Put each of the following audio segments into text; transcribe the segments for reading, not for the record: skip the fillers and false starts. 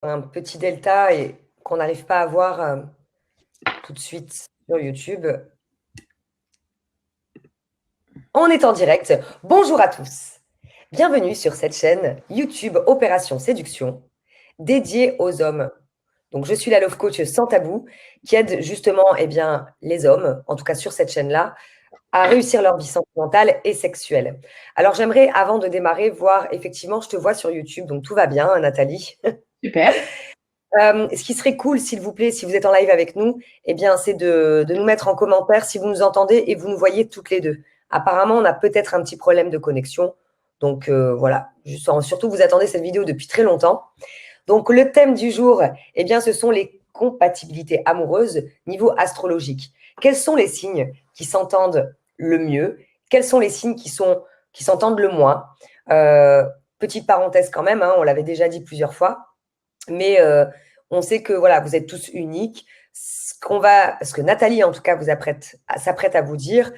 un petit delta et qu'on n'arrive pas à voir tout de suite sur YouTube. On est en direct. Bonjour à tous. Bienvenue sur cette chaîne YouTube Opération Séduction dédiée aux hommes. Donc, je suis la Love Coach sans tabou qui aide justement les hommes, en tout cas sur cette chaîne-là, à réussir leur vie sentimentale et sexuelle. Alors, j'aimerais, avant de démarrer, voir, effectivement, je te vois sur YouTube, donc tout va bien, hein, Nathalie. Super. Ce qui serait cool, s'il vous plaît, si vous êtes en live avec nous, c'est de nous mettre en commentaire si vous nous entendez et vous nous voyez toutes les deux. Apparemment, on a peut-être un petit problème de connexion. Donc voilà, surtout vous attendez cette vidéo depuis très longtemps. Donc le thème du jour, ce sont les compatibilités amoureuses niveau astrologique. Quels sont les signes qui s'entendent le mieux? Quels sont les signes qui s'entendent le moins? Petite parenthèse quand même, hein, on l'avait déjà dit plusieurs fois. Mais on sait que voilà, vous êtes tous uniques. Ce que Nathalie, en tout cas, s'apprête à vous dire,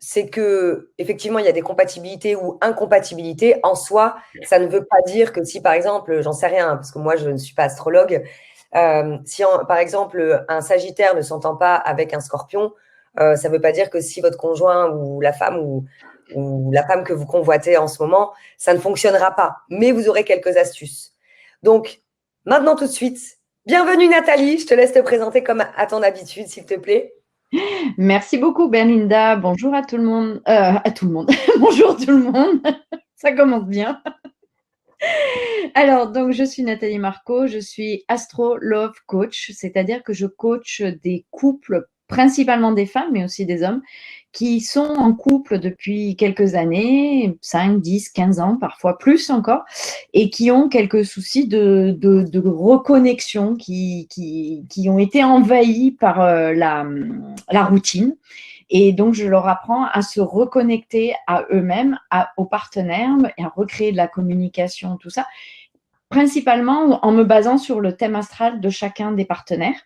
c'est que effectivement, il y a des compatibilités ou incompatibilités. En soi, ça ne veut pas dire que si, par exemple, j'en sais rien, parce que moi, je ne suis pas astrologue, par exemple, un Sagittaire ne s'entend pas avec un Scorpion, ça ne veut pas dire que si votre conjoint ou la femme ou la femme que vous convoitez en ce moment, ça ne fonctionnera pas. Mais vous aurez quelques astuces. Donc, maintenant tout de suite, bienvenue Nathalie. Je te laisse te présenter comme à ton habitude, s'il te plaît. Merci beaucoup, Berlinda. Bonjour à tout le monde. À tout le monde. Bonjour tout le monde. Ça commence bien. Alors, donc, je suis Nathalie Marco. Je suis Astro Love Coach, c'est-à-dire que je coach des couples, principalement des femmes, mais aussi des hommes, qui sont en couple depuis quelques années, 5, 10, 15 ans, parfois plus encore, et qui ont quelques soucis de reconnexion, qui ont été envahis par la routine. Et donc, je leur apprends à se reconnecter à eux-mêmes, aux partenaires, et à recréer de la communication, tout ça, principalement en me basant sur le thème astral de chacun des partenaires.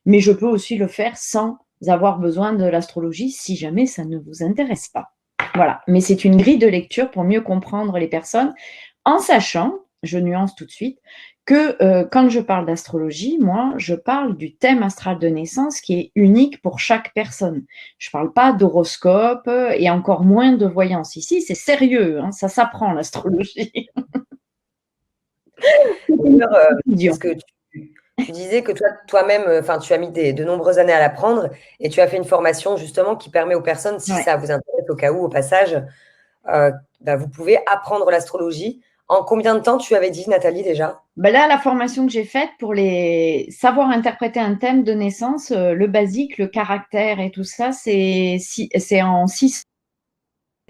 Mais je peux aussi le faire sans avoir besoin de l'astrologie si jamais ça ne vous intéresse pas. Voilà. Mais c'est une grille de lecture pour mieux comprendre les personnes, en sachant, je nuance tout de suite, que quand je parle d'astrologie, moi, je parle du thème astral de naissance qui est unique pour chaque personne. Je ne parle pas d'horoscope et encore moins de voyance. Ici, c'est sérieux, hein, ça s'apprend l'astrologie. D'ailleurs, parce que tu disais que toi-même, tu as mis de nombreuses années à l'apprendre et tu as fait une formation justement qui permet aux personnes, si Ouais. ça vous intéresse au cas où, au passage, vous pouvez apprendre l'astrologie. En combien de temps tu avais dit, Nathalie, déjà? Ben là, la formation que j'ai faite pour les savoir interpréter un thème de naissance, le basique, le caractère et tout ça, c'est en 6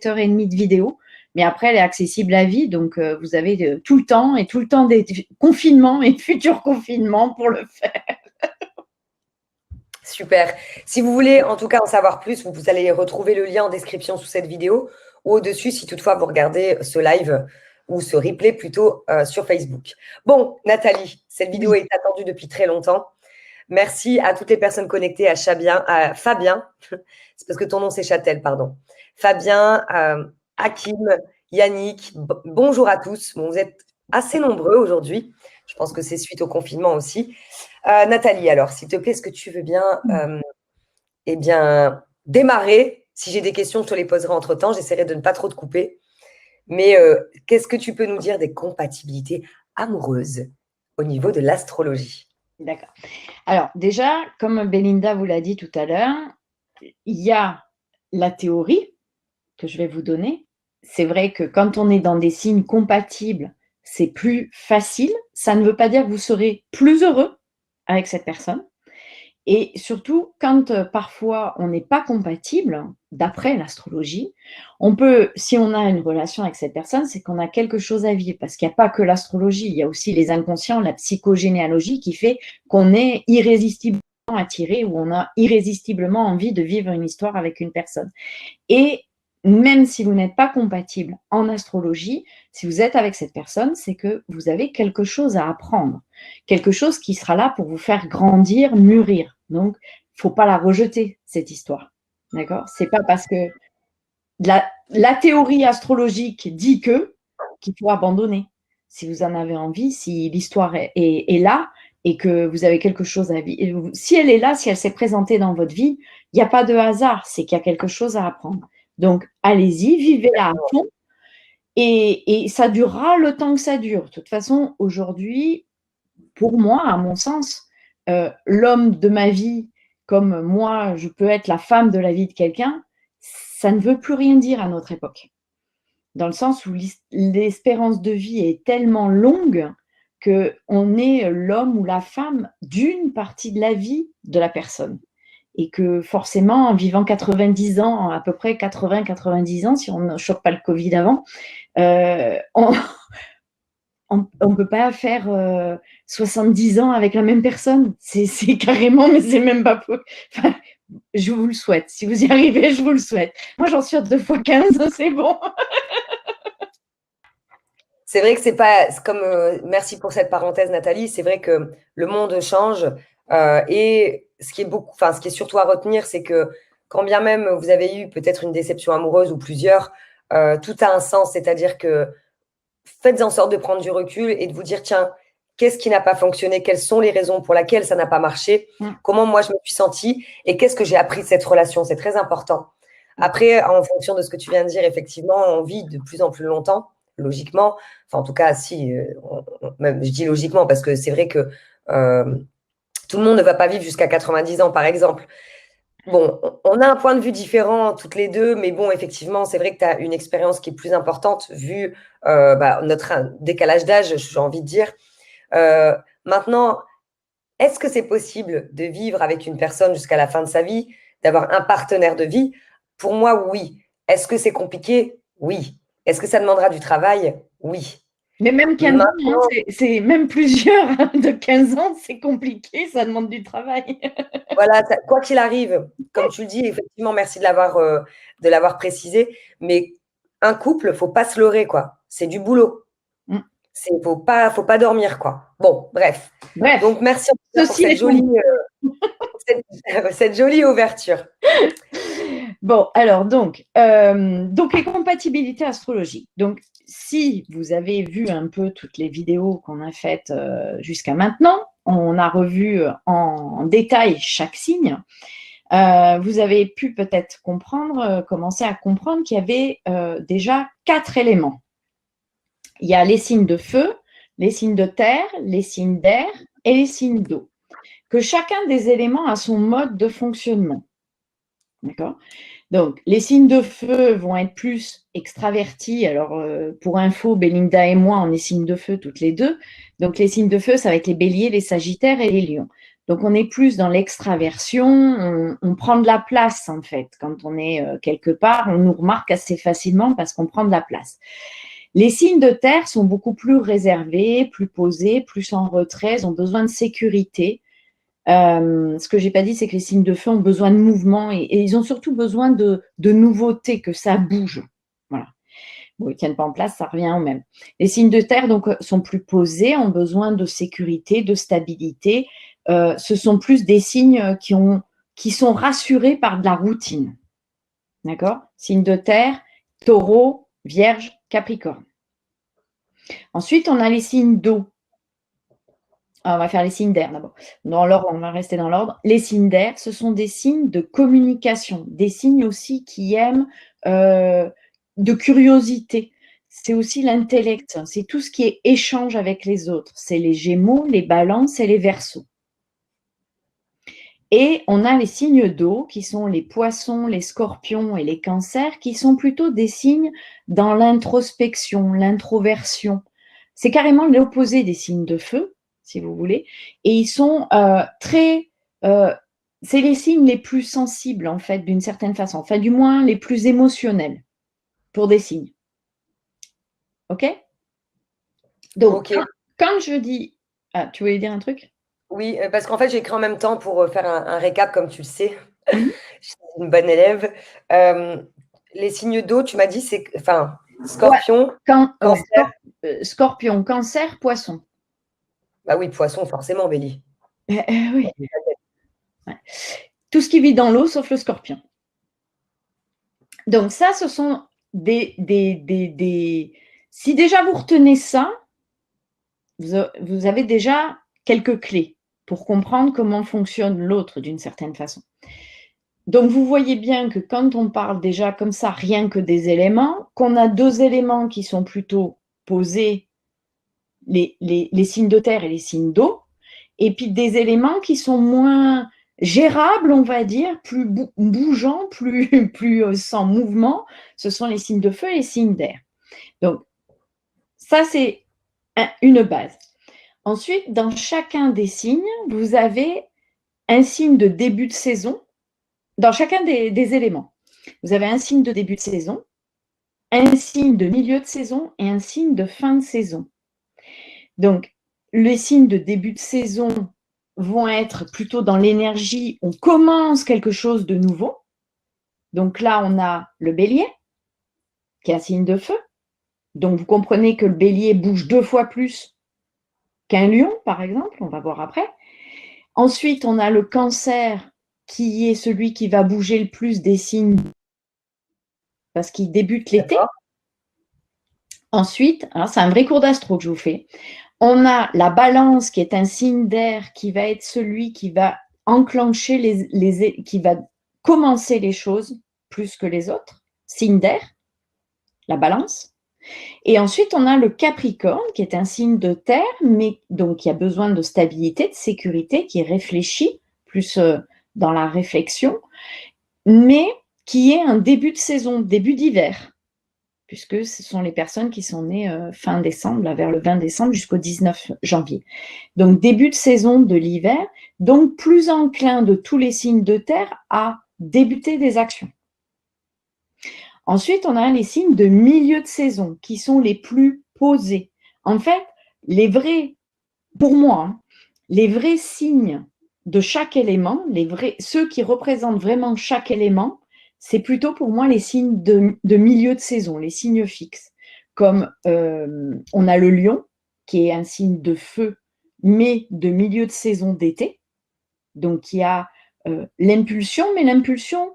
heures et demie de vidéo. Mais après, elle est accessible à vie, donc vous avez tout le temps des confinements et futurs confinements pour le faire. Super. Si vous voulez en tout cas en savoir plus, vous allez retrouver le lien en description sous cette vidéo ou au-dessus si toutefois vous regardez ce live ou ce replay plutôt sur Facebook. Bon, Nathalie, cette vidéo Oui. est attendue depuis très longtemps. Merci à toutes les personnes connectées, à Fabien, c'est parce que ton nom c'est Châtel, pardon. Fabien, Hakim, Yannick, bonjour à tous. Bon, vous êtes assez nombreux aujourd'hui. Je pense que c'est suite au confinement aussi. Nathalie, alors, s'il te plaît, est-ce que tu veux bien démarrer? Si j'ai des questions, je te les poserai entre-temps. J'essaierai de ne pas trop te couper. Mais qu'est-ce que tu peux nous dire des compatibilités amoureuses au niveau de l'astrologie? D'accord. Alors déjà, comme Belinda vous l'a dit tout à l'heure, il y a la théorie que je vais vous donner. C'est vrai que quand on est dans des signes compatibles, c'est plus facile. Ça ne veut pas dire que vous serez plus heureux avec cette personne. Et surtout, quand parfois on n'est pas compatible, d'après l'astrologie, on peut, si on a une relation avec cette personne, c'est qu'on a quelque chose à vivre. Parce qu'il n'y a pas que l'astrologie, il y a aussi les inconscients, la psychogénéalogie qui fait qu'on est irrésistiblement attiré ou on a irrésistiblement envie de vivre une histoire avec une personne. Et même si vous n'êtes pas compatible en astrologie, si vous êtes avec cette personne, c'est que vous avez quelque chose à apprendre, quelque chose qui sera là pour vous faire grandir, mûrir. Donc, il ne faut pas la rejeter, cette histoire. D'accord? C'est pas parce que la théorie astrologique dit qu'il faut abandonner. si vous en avez envie, si l'histoire est là et que vous avez quelque chose à vivre. Si elle est là, si elle s'est présentée dans votre vie, il n'y a pas de hasard, c'est qu'il y a quelque chose à apprendre. Donc, allez-y, vivez-la à fond et ça durera le temps que ça dure. De toute façon, aujourd'hui, pour moi, à mon sens, l'homme de ma vie, comme moi, je peux être la femme de la vie de quelqu'un, ça ne veut plus rien dire à notre époque. Dans le sens où l'espérance de vie est tellement longue qu'on est l'homme ou la femme d'une partie de la vie de la personne. Et que forcément, en vivant 90 ans, à peu près 80-90 ans, si on ne chope pas le Covid avant, on ne peut pas faire 70 ans avec la même personne. C'est carrément, mais c'est même pas possible. Enfin, je vous le souhaite. Si vous y arrivez, je vous le souhaite. Moi, j'en suis à 2 fois 15, c'est bon. C'est vrai que c'est pas c'est comme merci pour cette parenthèse Nathalie, c'est vrai que le monde change et ce qui est surtout à retenir, c'est que quand bien même vous avez eu peut-être une déception amoureuse ou plusieurs, tout a un sens, c'est-à-dire que faites en sorte de prendre du recul et de vous dire tiens, qu'est-ce qui n'a pas fonctionné, quelles sont les raisons pour lesquelles ça n'a pas marché, comment moi je me suis sentie et qu'est-ce que j'ai appris de cette relation, c'est très important. Après, en fonction de ce que tu viens de dire, effectivement, on vit de plus en plus longtemps, logiquement. Enfin, en tout cas, si, même, je dis logiquement parce que c'est vrai que tout le monde ne va pas vivre jusqu'à 90 ans, par exemple. Bon, on a un point de vue différent toutes les deux, mais bon, effectivement, c'est vrai que tu as une expérience qui est plus importante vu notre décalage d'âge, j'ai envie de dire. Maintenant, est-ce que c'est possible de vivre avec une personne jusqu'à la fin de sa vie, d'avoir un partenaire de vie? Pour moi, oui. Est-ce que c'est compliqué? Oui. Est-ce que ça demandera du travail? Oui. Mais même 15 ans, hein, c'est même plusieurs de 15 ans, c'est compliqué, ça demande du travail. Voilà, quoi qu'il arrive, comme tu le dis, effectivement, merci de l'avoir précisé, mais un couple, il ne faut pas se leurrer, quoi. C'est du boulot. Faut pas dormir, quoi. Bon, bref. Donc, merci pour cette jolie ouverture. Bon, alors, donc les compatibilités astrologiques. Donc, si vous avez vu un peu toutes les vidéos qu'on a faites jusqu'à maintenant, on a revu en détail chaque signe. Vous avez pu peut-être commencer à comprendre qu'il y avait déjà 4 éléments. Il y a les signes de feu, les signes de terre, les signes d'air et les signes d'eau. Que chacun des éléments a son mode de fonctionnement. D'accord ? Donc, les signes de feu vont être plus extravertis. Alors, pour info, Belinda et moi, on est signes de feu toutes les deux. Donc, les signes de feu, ça va être les béliers, les sagittaires et les lions. Donc, on est plus dans l'extraversion. On prend de la place, en fait. Quand on est quelque part, on nous remarque assez facilement parce qu'on prend de la place. Les signes de terre sont beaucoup plus réservés, plus posés, plus en retrait. Ils ont besoin de sécurité. Ce que je n'ai pas dit, c'est que les signes de feu ont besoin de mouvement et ils ont surtout besoin de nouveautés, que ça bouge. Voilà. Bon, ils ne tiennent pas en place, ça revient au même. Les signes de terre donc, sont plus posés, ont besoin de sécurité, de stabilité. Ce sont plus des signes qui sont rassurés par de la routine. D'accord ? Signes de terre, taureau, vierge, capricorne. Ensuite, on a les signes d'eau. On va faire les signes d'air d'abord. Dans l'ordre, on va rester dans l'ordre. Les signes d'air, ce sont des signes de communication, des signes aussi qui aiment de curiosité. C'est aussi l'intellect, c'est tout ce qui est échange avec les autres. C'est les Gémeaux, les Balances et les Verseaux. Et on a les signes d'eau qui sont les Poissons, les Scorpions et les Cancers qui sont plutôt des signes dans l'introspection, l'introversion. C'est carrément l'opposé des signes de feu, si vous voulez, et ils sont c'est les signes les plus sensibles, en fait, d'une certaine façon, enfin, du moins, les plus émotionnels, pour des signes. OK ? Donc, quand je dis… Ah, tu voulais dire un truc ? Oui, parce qu'en fait, j'ai écrit en même temps pour faire un récap, comme tu le sais. Je suis une bonne élève. Les signes d'eau, tu m'as dit, c'est… Enfin, Scorpion, Cancer. Scorpion, Cancer, Poisson. Bah oui, Poisson, forcément, Bélie. Oui. Ouais. Tout ce qui vit dans l'eau, sauf le Scorpion. Donc ça, ce sont des… Si déjà vous retenez ça, vous avez déjà quelques clés pour comprendre comment fonctionne l'autre d'une certaine façon. Donc, vous voyez bien que quand on parle déjà comme ça, rien que des éléments, qu'on a 2 éléments qui sont plutôt posés, les signes de terre et les signes d'eau, et puis des éléments qui sont moins gérables, on va dire, plus bougeants, plus sans mouvement, ce sont les signes de feu et les signes d'air. Donc, ça, c'est une base. Ensuite, dans chacun des signes, vous avez un signe de début de saison, dans chacun des éléments. Vous avez un signe de début de saison, un signe de milieu de saison et un signe de fin de saison. Donc, les signes de début de saison vont être plutôt dans l'énergie, on commence quelque chose de nouveau. Donc là, on a le bélier, qui est un signe de feu. Donc, vous comprenez que le bélier bouge 2 fois plus qu'un lion, par exemple, on va voir après. Ensuite, on a le cancer, qui est celui qui va bouger le plus des signes parce qu'il débute l'été. Ensuite, alors c'est un vrai cours d'astro que je vous fais. On a la balance qui est un signe d'air qui va être celui qui va enclencher qui va commencer les choses plus que les autres. Signe d'air, la balance. Et ensuite, on a le Capricorne qui est un signe de terre, mais donc qui a besoin de stabilité, de sécurité, qui réfléchit plus dans la réflexion, mais qui est un début de saison, début d'hiver, puisque ce sont les personnes qui sont nées fin décembre, là, vers le 20 décembre jusqu'au 19 janvier. Donc, début de saison de l'hiver, donc plus enclin de tous les signes de terre à débuter des actions. Ensuite, on a les signes de milieu de saison qui sont les plus posés. En fait, pour moi, les vrais signes de chaque élément, ceux qui représentent vraiment chaque élément, c'est plutôt pour moi les signes de milieu de saison, les signes fixes. Comme on a le lion, qui est un signe de feu, mais de milieu de saison d'été. Donc, qui a l'impulsion, mais l'impulsion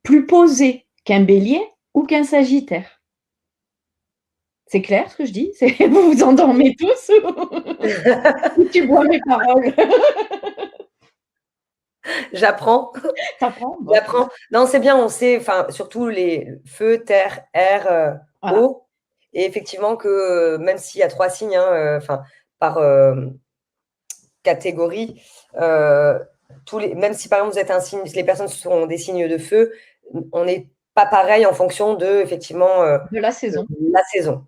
plus posée qu'un bélier ou qu'un sagittaire. C'est clair ce que je dis? Vous vous endormez tous ou tu bois mes paroles? J'apprends. T'apprends? Bon. J'apprends. Non, c'est bien, on sait, enfin, surtout les feu, terre, air, Voilà. eau. Et effectivement que même s'il y a 3 signes, hein, par catégorie, même si par exemple vous êtes un signe, les personnes sont des signes de feu, on n'est pas pareil en fonction de, effectivement, de la saison. La saison.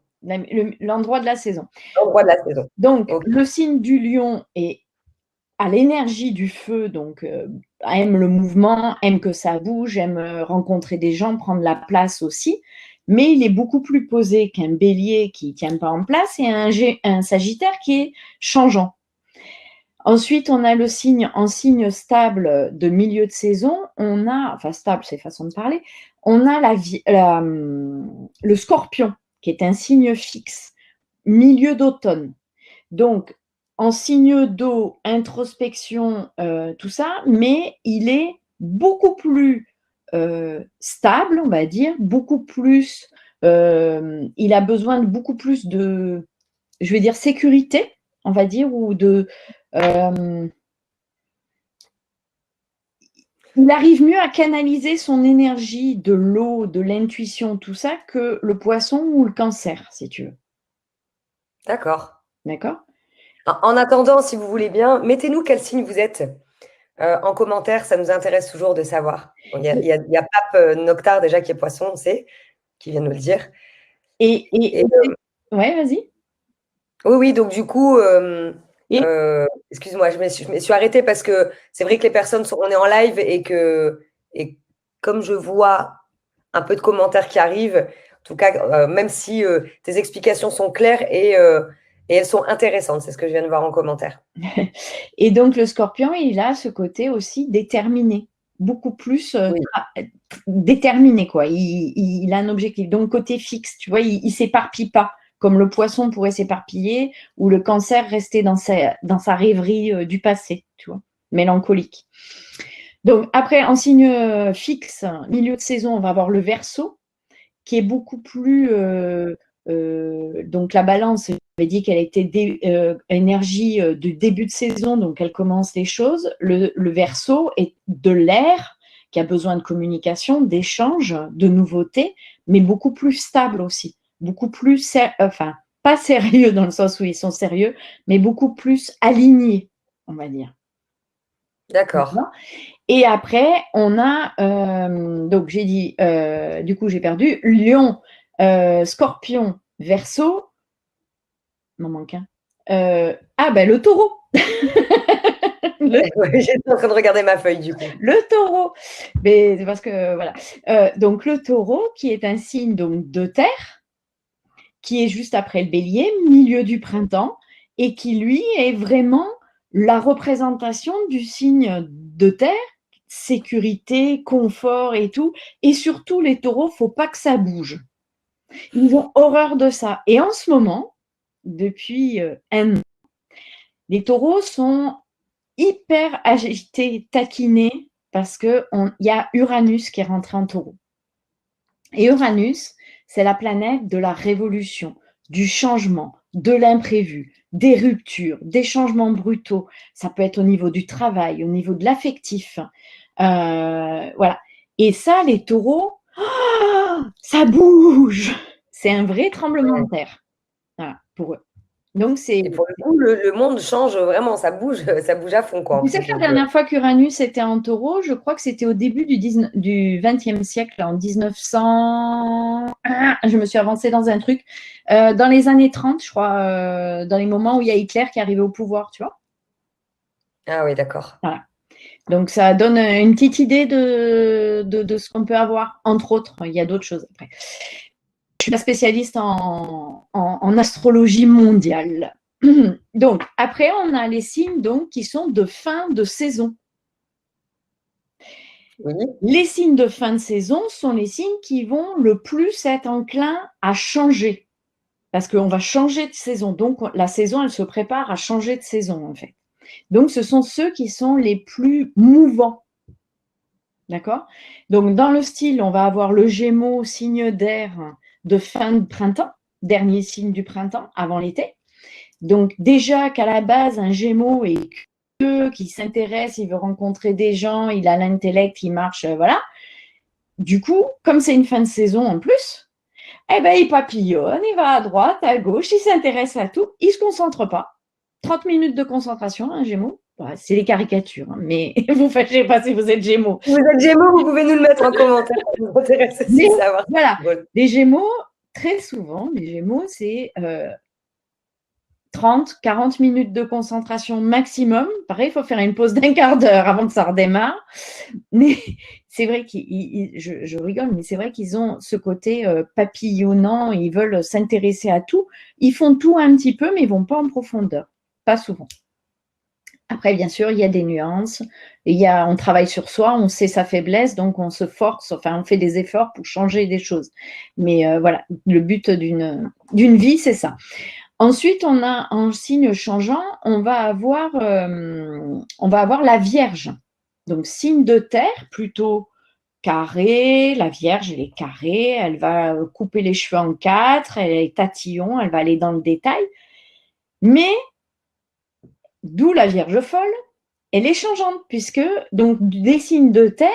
L'endroit de la saison. L'endroit de la saison. Donc, Okay. Le signe du lion est à l'énergie du feu, donc aime le mouvement, aime que ça bouge, aime rencontrer des gens, prendre la place aussi, mais il est beaucoup plus posé qu'un bélier qui ne tient pas en place et un sagittaire qui est changeant. Ensuite, on a le signe en signe stable de milieu de saison, enfin stable, c'est façon de parler, on a le scorpion, qui est un signe fixe, milieu d'automne. Donc, en signe d'eau, introspection, tout ça, mais il est beaucoup plus stable, on va dire, beaucoup plus, il a besoin de beaucoup plus de, je vais dire, sécurité, on va dire, ou de... il arrive mieux à canaliser son énergie de l'eau, de l'intuition, tout ça, que le poisson ou le cancer, si tu veux. D'accord. D'accord. En attendant, si vous voulez bien, mettez-nous quel signe vous êtes en commentaire, ça nous intéresse toujours de savoir. Il y a Pape Noctar déjà qui est poisson, on sait, qui vient de nous le dire. Ouais, vas-y. Oui, donc du coup, excuse-moi, je me suis arrêtée parce que c'est vrai que les personnes on est en live et comme je vois un peu de commentaires qui arrivent, en tout cas, même si tes explications sont claires et elles sont intéressantes, c'est ce que je viens de voir en commentaire. Et donc le scorpion, il a ce côté aussi déterminé, beaucoup plus déterminé, quoi. Il a un objectif, donc côté fixe, tu vois, il s'éparpille pas, comme le poisson pourrait s'éparpiller, ou le cancer rester dans sa rêverie du passé, tu vois, mélancolique. Donc après, en signe fixe, milieu de saison, on va avoir le Verseau, qui est beaucoup plus, donc la balance dit qu'elle était énergie du début de saison, donc elle commence les choses. Le Verseau est de l'air qui a besoin de communication, d'échange, de nouveautés, mais beaucoup plus stable aussi, beaucoup plus, enfin, pas sérieux dans le sens où ils sont sérieux, mais beaucoup plus alignés, on va dire. D'accord. Et après, on a, donc j'ai dit, du coup j'ai perdu, Lion, Scorpion, Verseau, il m'en manque un. Le Taureau. J'étais en train de regarder ma feuille du coup. Le Taureau. Mais c'est parce que voilà. Donc le Taureau, qui est un signe donc de terre, qui est juste après le Bélier, milieu du printemps, et qui lui est vraiment la représentation du signe de terre, sécurité, confort et tout. Et surtout les Taureaux, faut pas que ça bouge. Ils ont horreur de ça. Et en ce moment, depuis un an, les Taureaux sont hyper agités, taquinés, parce qu'il y a Uranus qui est rentré en Taureau. Et Uranus, c'est la planète de la révolution, du changement, de l'imprévu, des ruptures, des changements brutaux. Ça peut être au niveau du travail, au niveau de l'affectif. Voilà. Et ça, les Taureaux, ça bouge. C'est un vrai tremblement de terre. Voilà, pour eux. Donc, c'est. Et pour le coup, le monde change vraiment, ça bouge à fond, quoi, en Tu sais plus. que la Donc, dernière fois qu'Uranus était en Taureau, je crois que c'était au début du XXe siècle, en 1900. Je me suis avancée dans un truc. Dans les années 30, je crois, dans les moments où il y a Hitler qui est arrivé au pouvoir, tu vois. Ah oui, d'accord. Voilà. Donc, ça donne une petite idée de ce qu'on peut avoir, entre autres. Il y a d'autres choses après. Je suis pas spécialiste en astrologie mondiale. Donc, après, on a les signes donc, qui sont de fin de saison. Oui. Les signes de fin de saison sont les signes qui vont le plus être enclins à changer. Parce qu'on va changer de saison. Donc, la saison, elle se prépare à changer de saison, en fait. Donc, ce sont ceux qui sont les plus mouvants. D'accord? Donc, dans le style, on va avoir le Gémeaux, signe d'air de fin de printemps, dernier signe du printemps, avant l'été. Donc, déjà qu'à la base, un Gémeaux est curieux, qui s'intéresse, il veut rencontrer des gens, il a l'intellect, il marche, voilà. Du coup, comme c'est une fin de saison en plus, eh ben, il papillonne, il va à droite, à gauche, il s'intéresse à tout, il ne se concentre pas. 30 minutes de concentration, un Gémeaux. C'est les caricatures, hein, mais vous ne fâchez pas si vous êtes Gémeaux. Si vous êtes Gémeaux, vous pouvez nous le mettre en commentaire. Ça nous intéresse aussi de savoir. Voilà, les Gémeaux, très souvent, les Gémeaux, c'est 30, 40 minutes de concentration maximum. Pareil, il faut faire une pause d'1 quart d'heure avant que ça redémarre. Mais c'est vrai je rigole, mais c'est vrai qu'ils ont ce côté papillonnant, ils veulent s'intéresser à tout. Ils font tout un petit peu, mais ils ne vont pas en profondeur. Pas souvent. Après, bien sûr, il y a des nuances. On travaille sur soi, on sait sa faiblesse, donc on se force, enfin, on fait des efforts pour changer des choses. Mais voilà, le but d'une vie, c'est ça. Ensuite, on a un signe changeant, on va avoir la Vierge. Donc, signe de terre, plutôt carré. La Vierge, elle est carrée, elle va couper les cheveux en 4, elle est tatillon, elle va aller dans le détail. Mais, d'où la Vierge folle, elle est changeante, puisque donc des signes de terre,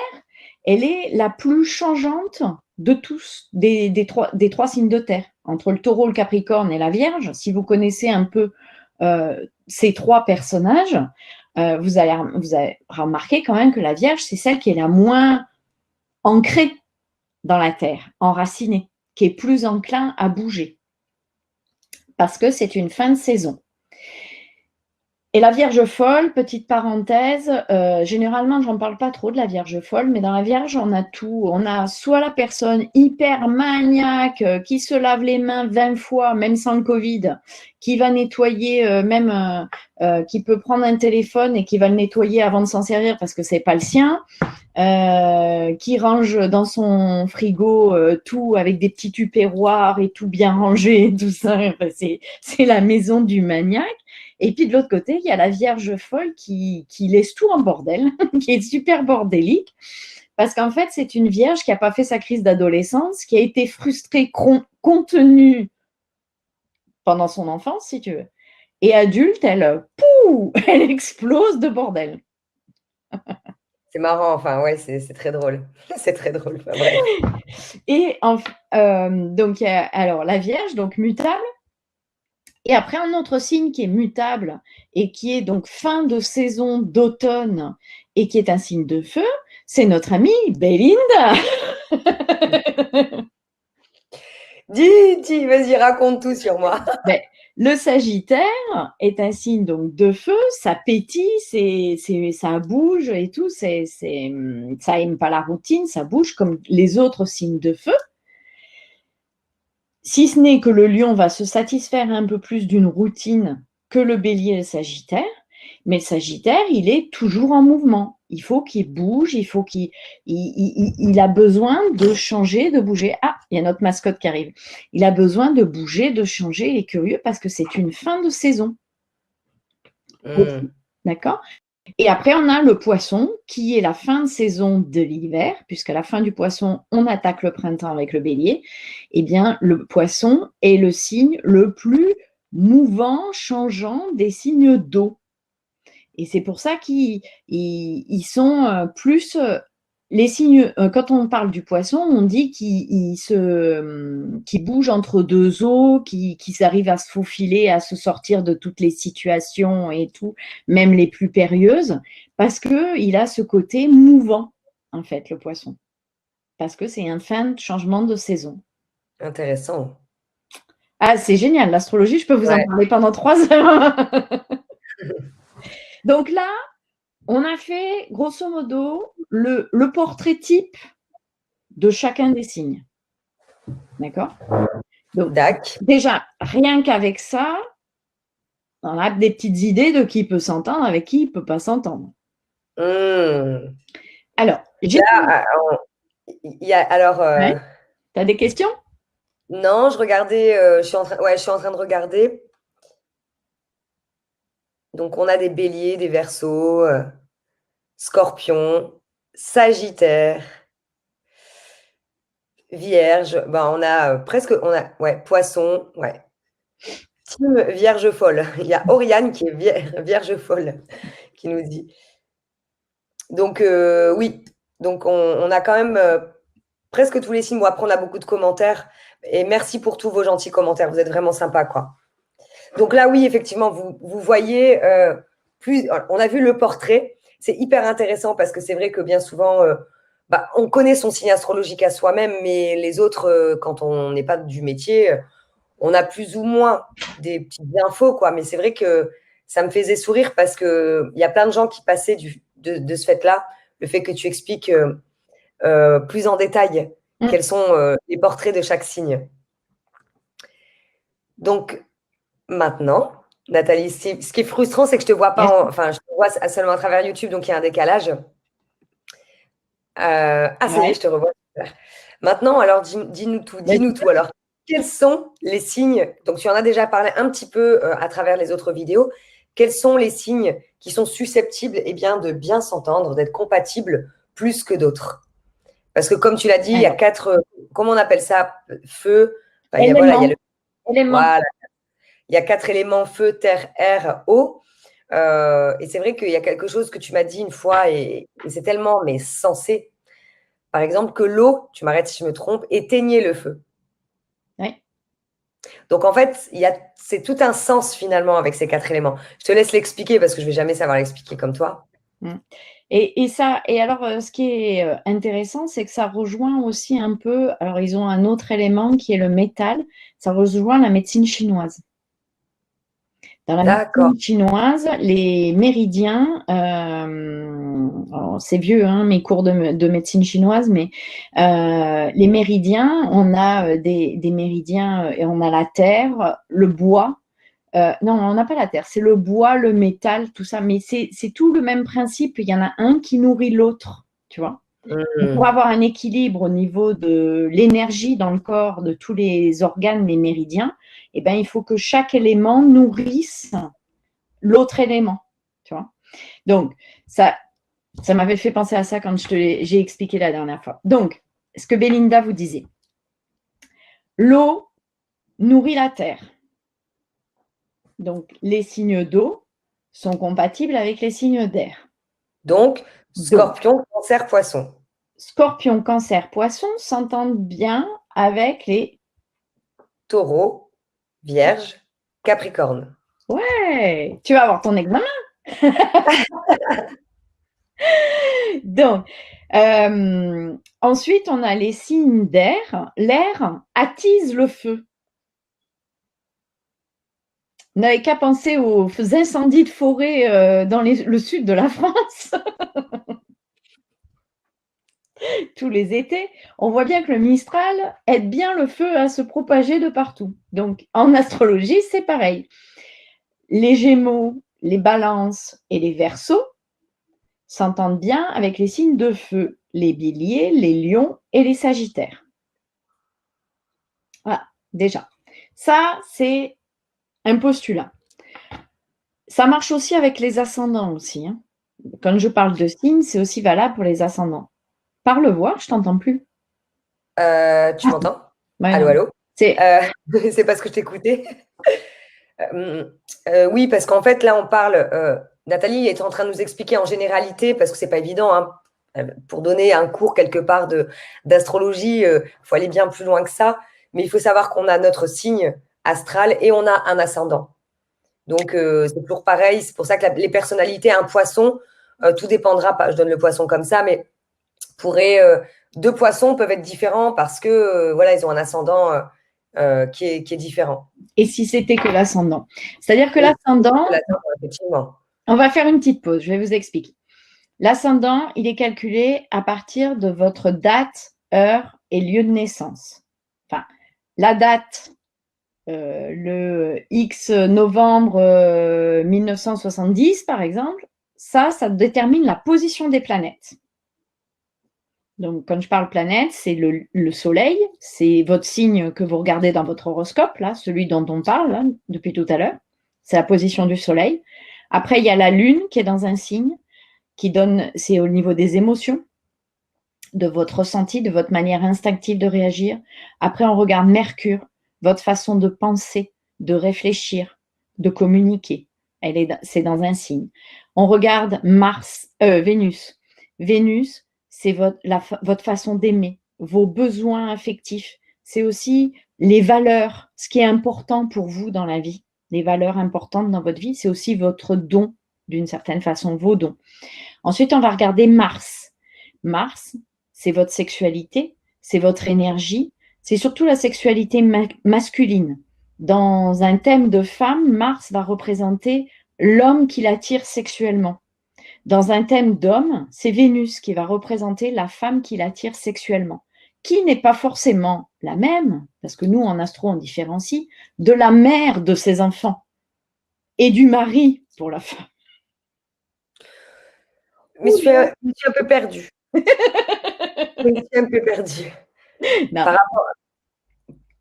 elle est la plus changeante de tous, des trois signes de terre. Entre le Taureau, le Capricorne et la Vierge, si vous connaissez un peu ces trois personnages, vous allez remarquer quand même que la Vierge, c'est celle qui est la moins ancrée dans la terre, enracinée, qui est plus enclin à bouger, parce que c'est une fin de saison. Et la Vierge folle, petite parenthèse, généralement, j'en parle pas trop de la Vierge folle, mais dans la Vierge, on a tout. On a soit la personne hyper maniaque qui se lave les mains 20 fois, même sans le Covid, qui va nettoyer, qui peut prendre un téléphone et qui va le nettoyer avant de s'en servir parce que c'est pas le sien, qui range dans son frigo tout avec des petits tupperwares et tout bien rangé, tout ça. Enfin, c'est la maison du maniaque. Et puis de l'autre côté, il y a la Vierge folle qui laisse tout en bordel, qui est super bordélique, parce qu'en fait, c'est une Vierge qui n'a pas fait sa crise d'adolescence, qui a été frustrée, contenue pendant son enfance, si tu veux. Et adulte, elle explose de bordel. C'est marrant, enfin, ouais, c'est très drôle. C'est très drôle, enfin, bref. Et donc, alors, la Vierge, donc mutable. Et après, un autre signe qui est mutable et qui est donc fin de saison d'automne et qui est un signe de feu, c'est notre amie Belinda. Dis, vas-y, raconte tout sur moi. Ben, le Sagittaire est un signe donc de feu, ça pétille, ça bouge et tout, ça aime pas la routine, ça bouge comme les autres signes de feu. Si ce n'est que le Lion va se satisfaire un peu plus d'une routine que le Bélier et le Sagittaire, mais le Sagittaire, il est toujours en mouvement. Il faut qu'il bouge, il a besoin de changer, de bouger. Ah, il y a notre mascotte qui arrive. Il a besoin de bouger, de changer, il est curieux parce que c'est une fin de saison. D'accord ? Et après, on a le Poisson, qui est la fin de saison de l'hiver, puisqu'à la fin du Poisson, on attaque le printemps avec le Bélier. Eh bien, le Poisson est le signe le plus mouvant, changeant des signes d'eau. Et c'est pour ça qu'ils sont plus… Les signes, quand on parle du Poisson, on dit qu'ils bougent entre deux eaux, qu'ils arrivent à se faufiler, à se sortir de toutes les situations et tout, même les plus périlleuses, parce qu'il a ce côté mouvant, en fait, le Poisson. Parce que c'est un fin de changement de saison. Intéressant. Ah, c'est génial, l'astrologie, je peux vous en parler pendant 3 heures. Donc là, on a fait, grosso modo, le portrait type de chacun des signes. D'accord ? Donc, déjà, rien qu'avec ça, on a des petites idées de qui peut s'entendre avec qui il ne peut pas s'entendre. Alors, tu as des questions ? Non, je regardais, je suis en train de regarder. Donc, on a des béliers, des verseaux, scorpions, sagittaire, vierge. Ben, on a poisson, ouais. Team vierge folle. Il y a Oriane qui est vierge folle, qui nous dit. Donc, oui. Donc, on a quand même presque tous les signes. Bon, après, on a beaucoup de commentaires. Et merci pour tous vos gentils commentaires. Vous êtes vraiment sympas, quoi. Donc là, oui, effectivement, vous voyez, on a vu le portrait. C'est hyper intéressant parce que c'est vrai que bien souvent, on connaît son signe astrologique à soi-même, mais les autres, quand on n'est pas du métier, on a plus ou moins des petites infos, quoi. Mais c'est vrai que ça me faisait sourire parce qu'il y a plein de gens qui passaient de ce fait-là, le fait que tu expliques plus en détail quels sont les portraits de chaque signe. Donc, maintenant, Nathalie, ce qui est frustrant, c'est que je te vois pas, je te vois seulement à travers YouTube, donc il y a un décalage. Ça y est, je te revois. Maintenant, alors, dis-nous tout. Alors, quels sont les signes? Donc, tu en as déjà parlé un petit peu à travers les autres vidéos. Quels sont les signes qui sont susceptibles de bien s'entendre, d'être compatibles plus que d'autres? Parce que comme tu l'as dit, il y a 4, comment on appelle ça? Feu. Il y a 4 éléments, feu, terre, air, eau. Et c'est vrai qu'il y a quelque chose que tu m'as dit une fois, et c'est tellement sensé. Par exemple, que l'eau, tu m'arrêtes si je me trompe, éteignait le feu. Oui. Donc, en fait, c'est tout un sens finalement avec ces 4 éléments. Je te laisse l'expliquer parce que je ne vais jamais savoir l'expliquer comme toi. Et alors, ce qui est intéressant, c'est que ça rejoint aussi un peu, alors ils ont un autre élément qui est le métal, ça rejoint la médecine chinoise. Dans la médecine chinoise, les méridiens, c'est vieux, mes cours de médecine chinoise, mais les méridiens, on a des méridiens et on a la terre, le bois. Non, on n'a pas la terre, c'est le bois, le métal, tout ça, mais c'est tout le même principe. Il y en a un qui nourrit l'autre, tu vois. Pour avoir un équilibre au niveau de l'énergie dans le corps, de tous les organes, les méridiens, il faut que chaque élément nourrisse l'autre élément, tu vois. Donc, ça m'avait fait penser à ça quand j'ai expliqué la dernière fois. Donc, ce que Belinda vous disait, l'eau nourrit la terre. Donc, les signes d'eau sont compatibles avec les signes d'air. Donc, Scorpion, Cancer, Poisson. Scorpion, Cancer, Poisson s'entendent bien avec les Taureau, Vierge, Capricorne. Ouais, tu vas avoir ton examen. Donc, ensuite, on a les signes d'air. L'air attise le feu. Vous n'avez qu'à penser aux incendies de forêt dans le sud de la France. Tous les étés, on voit bien que le Mistral aide bien le feu à se propager de partout. Donc, en astrologie, c'est pareil. Les Gémeaux, les Balances et les Verseaux s'entendent bien avec les signes de feu, les Béliers, les Lions et les Sagittaires. Voilà, déjà. Ça, c'est un postulat. Ça marche aussi avec les ascendants aussi. Hein. Quand je parle de signes, c'est aussi valable pour les ascendants. Parle voir, je t'entends plus. Tu m'entends? Ouais, Allô, non. allô? C'est C'est parce que je t'écoutais. Oui, parce qu'en fait, là, on parle. Nathalie est en train de nous expliquer en généralité, parce que c'est pas évident, hein, pour donner un cours quelque part d'astrologie, il faut aller bien plus loin que ça. Mais il faut savoir qu'on a notre signe astral et on a un ascendant. Donc, c'est toujours pareil. C'est pour ça que les personnalités, un poisson, tout dépendra. Je donne le poisson comme ça, mais deux poissons peuvent être différents parce que voilà, ils ont un ascendant qui est différent. et si c'était que l'ascendant. C'est-à-dire que Et l'ascendant, effectivement. on va faire une petite pause, je vais vous expliquer. L'ascendant, il est calculé à partir de votre date, heure et lieu de naissance. Enfin, la date, le X novembre 1970, par exemple, ça détermine la position des planètes. Donc, quand je parle planète, c'est le Soleil, c'est votre signe que vous regardez dans votre horoscope, là, celui dont on parle là, depuis tout à l'heure. C'est la position du Soleil. Après, il y a la Lune qui est dans un signe, qui donne, c'est au niveau des émotions, de votre ressenti, de votre manière instinctive de réagir. Après, on regarde Mercure, votre façon de penser, de réfléchir, de communiquer. C'est dans un signe. On regarde Vénus. Vénus, c'est votre façon d'aimer, vos besoins affectifs. C'est aussi les valeurs, ce qui est important pour vous dans la vie. Les valeurs importantes dans votre vie, c'est aussi votre don, d'une certaine façon, vos dons. Ensuite, on va regarder Mars. Mars, c'est votre sexualité, c'est votre énergie, c'est surtout la sexualité masculine. Dans un thème de femme, Mars va représenter l'homme qui l'attire sexuellement. Dans un thème d'homme, c'est Vénus qui va représenter la femme qui l'attire sexuellement, qui n'est pas forcément la même, parce que nous, en astro, on différencie, de la mère de ses enfants et du mari pour la femme. Mais je suis un peu perdue. Je suis un peu perdue.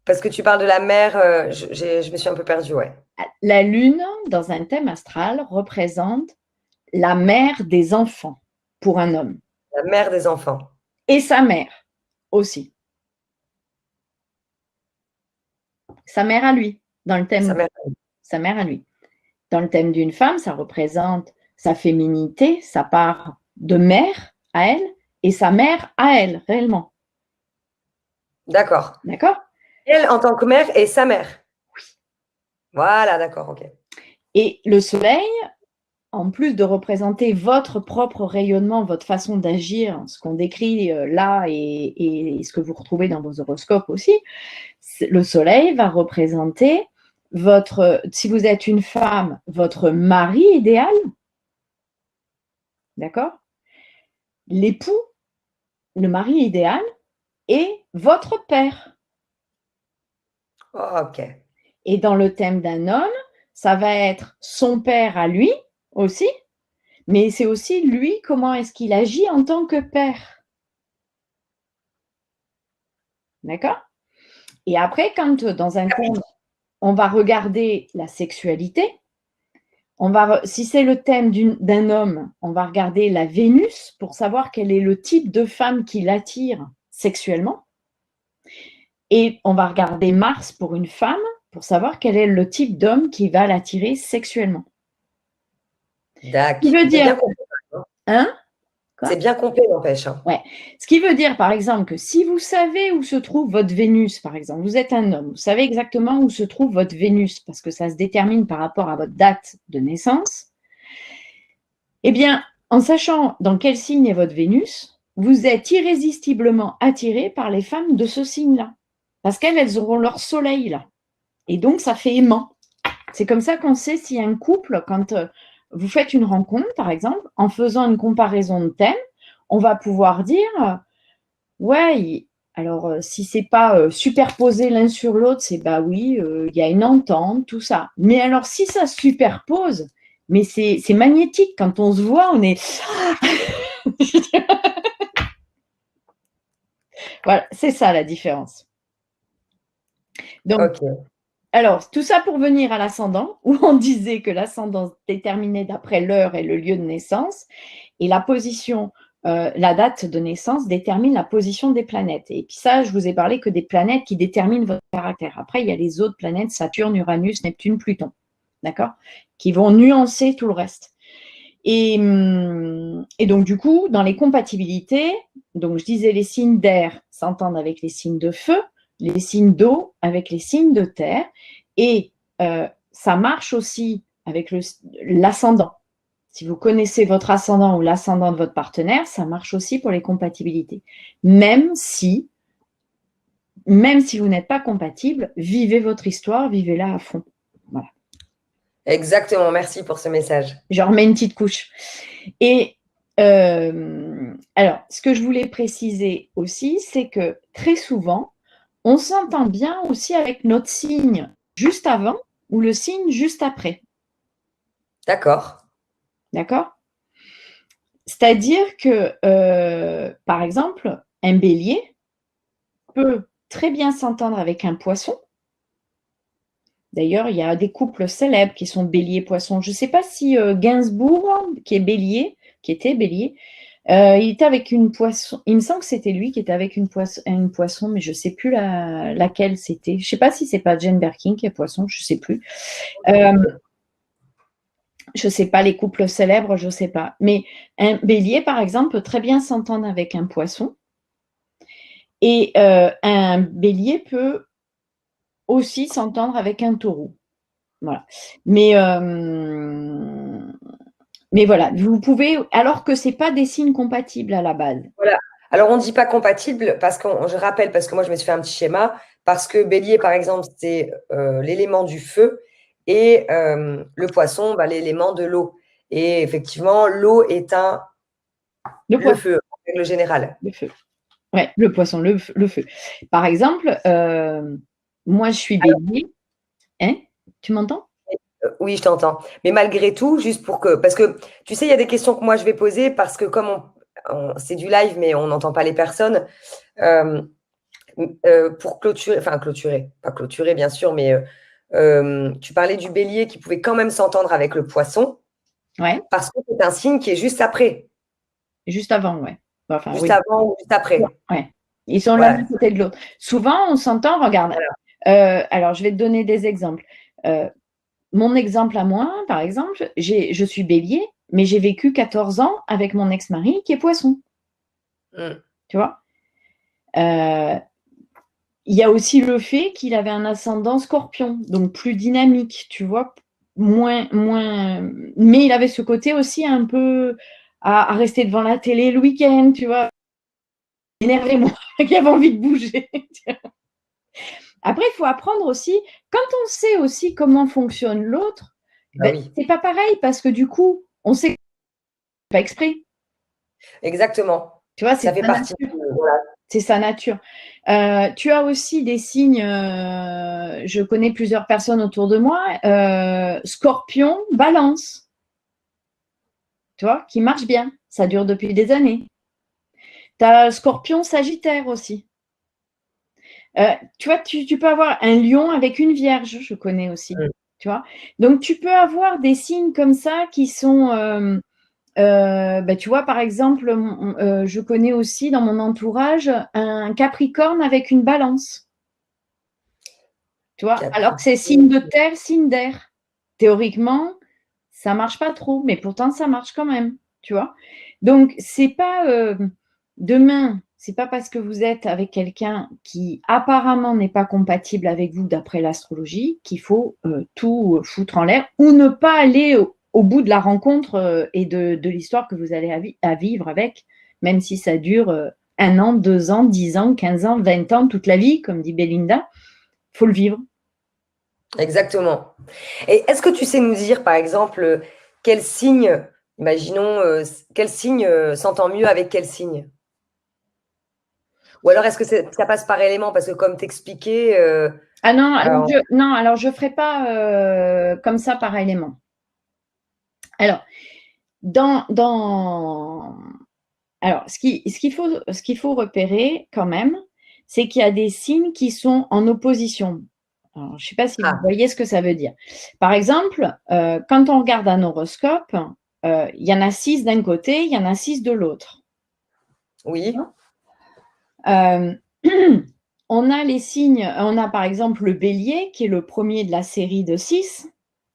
Parce que tu parles de la mère, je me suis un peu perdue, ouais. La Lune, dans un thème astral, représente la mère des enfants pour un homme. La mère des enfants. Et sa mère aussi. Sa mère à lui, dans le thème. Sa mère à lui. Dans le thème d'une femme, ça représente sa féminité, sa part de mère à elle, et sa mère à elle, réellement. D'accord. D'accord. Elle, en tant que mère, et sa mère. Oui. Voilà, d'accord, ok. Et le soleil, en plus de représenter votre propre rayonnement, votre façon d'agir, ce qu'on décrit là et ce que vous retrouvez dans vos horoscopes aussi, le soleil va représenter si vous êtes une femme, votre mari idéal, d'accord? L'époux, le mari idéal, et votre père. Oh, ok. Et dans le thème d'un homme, ça va être son père à lui aussi, mais c'est aussi lui, comment est-ce qu'il agit en tant que père. D'accord? Et après, quand dans un thème, on va regarder la sexualité, si c'est le thème d'un homme, on va regarder la Vénus pour savoir quel est le type de femme qui l'attire sexuellement. Et on va regarder Mars pour une femme pour savoir quel est le type d'homme qui va l'attirer sexuellement. D'accord. Ce qui veut C'est bien dire, complet, hein? Quoi? c'est bien complet, n'empêche. Hein. Ouais. Ce qui veut dire, par exemple, que si vous savez où se trouve votre Vénus, par exemple, vous êtes un homme, vous savez exactement où se trouve votre Vénus, parce que ça se détermine par rapport à votre date de naissance, eh bien, en sachant dans quel signe est votre Vénus, vous êtes irrésistiblement attiré par les femmes de ce signe-là. Parce qu'elles auront leur soleil là. Et donc, ça fait aimant. C'est comme ça qu'on sait s'il y a un couple, quand vous faites une rencontre, par exemple, en faisant une comparaison de thème, on va pouvoir dire, ouais, alors si c'est pas superposé l'un sur l'autre, c'est bah oui, il y a une entente, tout ça. Mais alors, si ça se superpose, mais c'est magnétique. Quand on se voit, on est… Voilà, c'est ça la différence. Donc, Ok. alors, tout ça pour venir à l'ascendant, où on disait que l'ascendant déterminait d'après l'heure et le lieu de naissance, et la position, la date de naissance détermine la position des planètes. Et puis ça, je vous ai parlé que des planètes qui déterminent votre caractère. Après, il y a les autres planètes, Saturne, Uranus, Neptune, Pluton, d'accord, qui vont nuancer tout le reste. Et donc, du coup, dans les compatibilités, donc je disais les signes d'air s'entendent avec les signes de feu, les signes d'eau avec les signes de terre, et ça marche aussi avec l'ascendant. Si vous connaissez votre ascendant ou l'ascendant de votre partenaire, ça marche aussi pour les compatibilités. Même si vous n'êtes pas compatible, vivez votre histoire, vivez-la à fond. Voilà. Exactement, merci pour ce message. Je remets une petite couche. Et alors, ce que je voulais préciser aussi, c'est que très souvent, on s'entend bien aussi avec notre signe juste avant ou le signe juste après. D'accord. D'accord? C'est-à-dire que, par exemple, un bélier peut très bien s'entendre avec un poisson. D'ailleurs, il y a des couples célèbres qui sont bélier-poisson. Je ne sais pas si Gainsbourg, qui était bélier, il était avec une poisson. Il me semble que c'était lui qui était avec une poisson, mais je ne sais plus laquelle c'était. Je ne sais pas si c'est pas Jane Birkin qui est poisson, je ne sais plus. Je ne sais pas, les couples célèbres, je ne sais pas. Mais un bélier, par exemple, peut très bien s'entendre avec un poisson. Et un bélier peut aussi s'entendre avec un taureau. Voilà. Mais voilà, vous pouvez, alors que ce n'est pas des signes compatibles à la base. Voilà. Alors, on ne dit pas compatible parce que je rappelle, parce que moi, je me suis fait un petit schéma, parce que bélier, par exemple, c'est l'élément du feu et le poisson, bah, l'élément de l'eau. Et effectivement, l'eau est le feu, en règle générale. Le feu. Ouais, le poisson, le feu. Par exemple, moi, je suis bélier. Hein? Tu m'entends? Oui, je t'entends. Mais malgré tout, juste parce que tu sais, il y a des questions que moi je vais poser parce que comme c'est du live, mais on n'entend pas les personnes. Pour pas clôturer bien sûr, mais tu parlais du bélier qui pouvait quand même s'entendre avec le poisson. Ouais. Parce que c'est un signe qui est juste après. Juste avant, ouais. Enfin, juste oui. avant ou juste après. Ouais. Ils sont voilà. l'un à côté de l'autre. Souvent, on s'entend, regarde. Voilà. Alors, je vais te donner des exemples. Mon exemple à moi, par exemple, je suis bélier, mais j'ai vécu 14 ans avec mon ex-mari qui est poisson. Tu vois? Il y a aussi le fait qu'il avait un ascendant scorpion, donc plus dynamique, tu vois, moins, mais il avait ce côté aussi un peu à rester devant la télé le week-end, tu vois, énervé, moi, qui avait envie de bouger. Après, il faut apprendre aussi, quand on sait aussi comment fonctionne l'autre, oui. c'est pas pareil parce que du coup, on sait pas exprès. Exactement. Tu vois, ça fait partie. Voilà. C'est sa nature. Tu as aussi des signes, je connais plusieurs personnes autour de moi, Scorpion, Balance, tu vois, qui marche bien. Ça dure depuis des années. Tu as Scorpion, Sagittaire aussi. Tu vois, tu peux avoir un lion avec une vierge, je connais aussi. Tu vois. Donc, tu peux avoir des signes comme ça qui sont… tu vois, par exemple, je connais aussi dans mon entourage un Capricorne avec une Balance. Tu Tu vois, Capricorne. alors que c'est signe de terre, signe d'air. Théoriquement, ça marche pas trop, mais pourtant ça marche quand même, tu vois. Donc c'est pas demain, c'est pas parce que vous êtes avec quelqu'un qui apparemment n'est pas compatible avec vous d'après l'astrologie qu'il faut tout foutre en l'air ou ne pas aller au bout de la rencontre et de l'histoire que vous allez à vivre avec, même si ça dure 1 an, 2 ans, 10 ans, 15 ans, 20 ans, toute la vie, comme dit Belinda, faut le vivre. Exactement. Et est-ce que tu sais nous dire, par exemple, quel signe, imaginons, quel signe s'entend mieux avec quel signe? Ou alors est-ce que ça passe par élément? Parce que comme t'expliquais, Ah non, alors, alors je ferai pas comme ça par élément. Alors, alors ce qu'il faut repérer quand même, c'est qu'il y a des signes qui sont en opposition. Alors, je ne sais pas si vous voyez ce que ça veut dire. Par exemple, quand on regarde un horoscope, il y en a 6 d'un côté, il y en a 6 de l'autre. oui. On a les signes, on a par exemple le bélier qui est le premier de la série de 6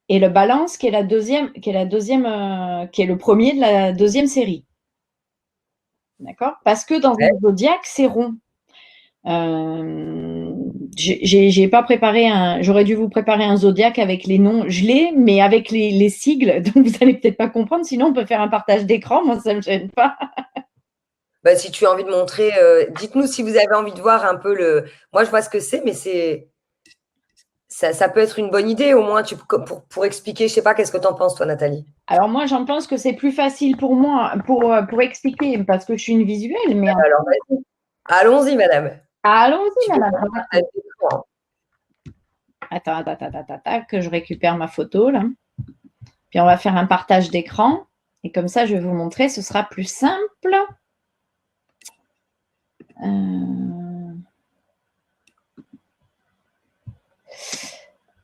et le balance qui est qui est le premier de la deuxième série. D'accord? Parce que dans un zodiaque, c'est rond. J'ai pas préparé j'aurais dû vous préparer un zodiaque avec les noms, je l'ai, mais avec les sigles, donc vous allez peut-être pas comprendre, sinon on peut faire un partage d'écran, moi ça me gêne pas. Bah, si tu as envie de montrer, dites-nous si vous avez envie de voir un peu moi je vois ce que c'est, mais ça peut être une bonne idée au moins pour expliquer, je sais pas, qu'est-ce que tu en penses toi, Nathalie? Alors moi j'en pense que c'est plus facile pour moi pour expliquer parce que je suis une visuelle, mais Alors vas-y. Allons-y, madame. allons-y Tu peux madame. faire un partage d'écran. Attends, que je récupère ma photo là. Puis on va faire un partage d'écran et comme ça je vais vous montrer, ce sera plus simple.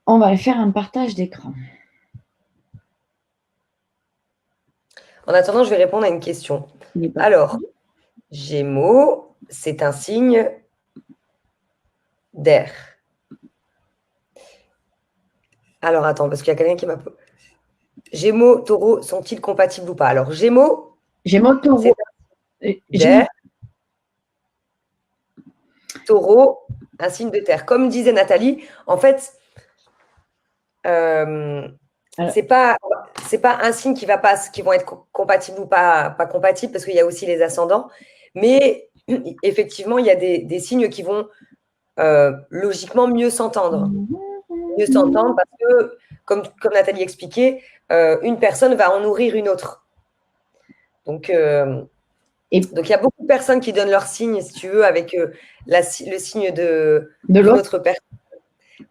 On va faire un partage d'écran. En attendant, je vais répondre à une question. Alors, Gémeaux, c'est un signe d'air. Alors, attends, parce qu'il y a quelqu'un qui m'a... Gémeaux, Taureau, sont-ils compatibles ou pas? Alors, Gémeaux, Gémeaux, Taureau. d'air. Taureau, un signe de terre. Comme disait Nathalie, en fait, c'est pas un signe qui vont être compatibles ou pas compatibles, parce qu'il y a aussi les ascendants. Mais effectivement, il y a des signes qui vont logiquement mieux s'entendre. Mieux s'entendre parce que, comme Nathalie expliquait, une personne va en nourrir une autre. Donc, il y a beaucoup de personnes qui donnent leur signe, si tu veux, avec le signe d'une autre personne.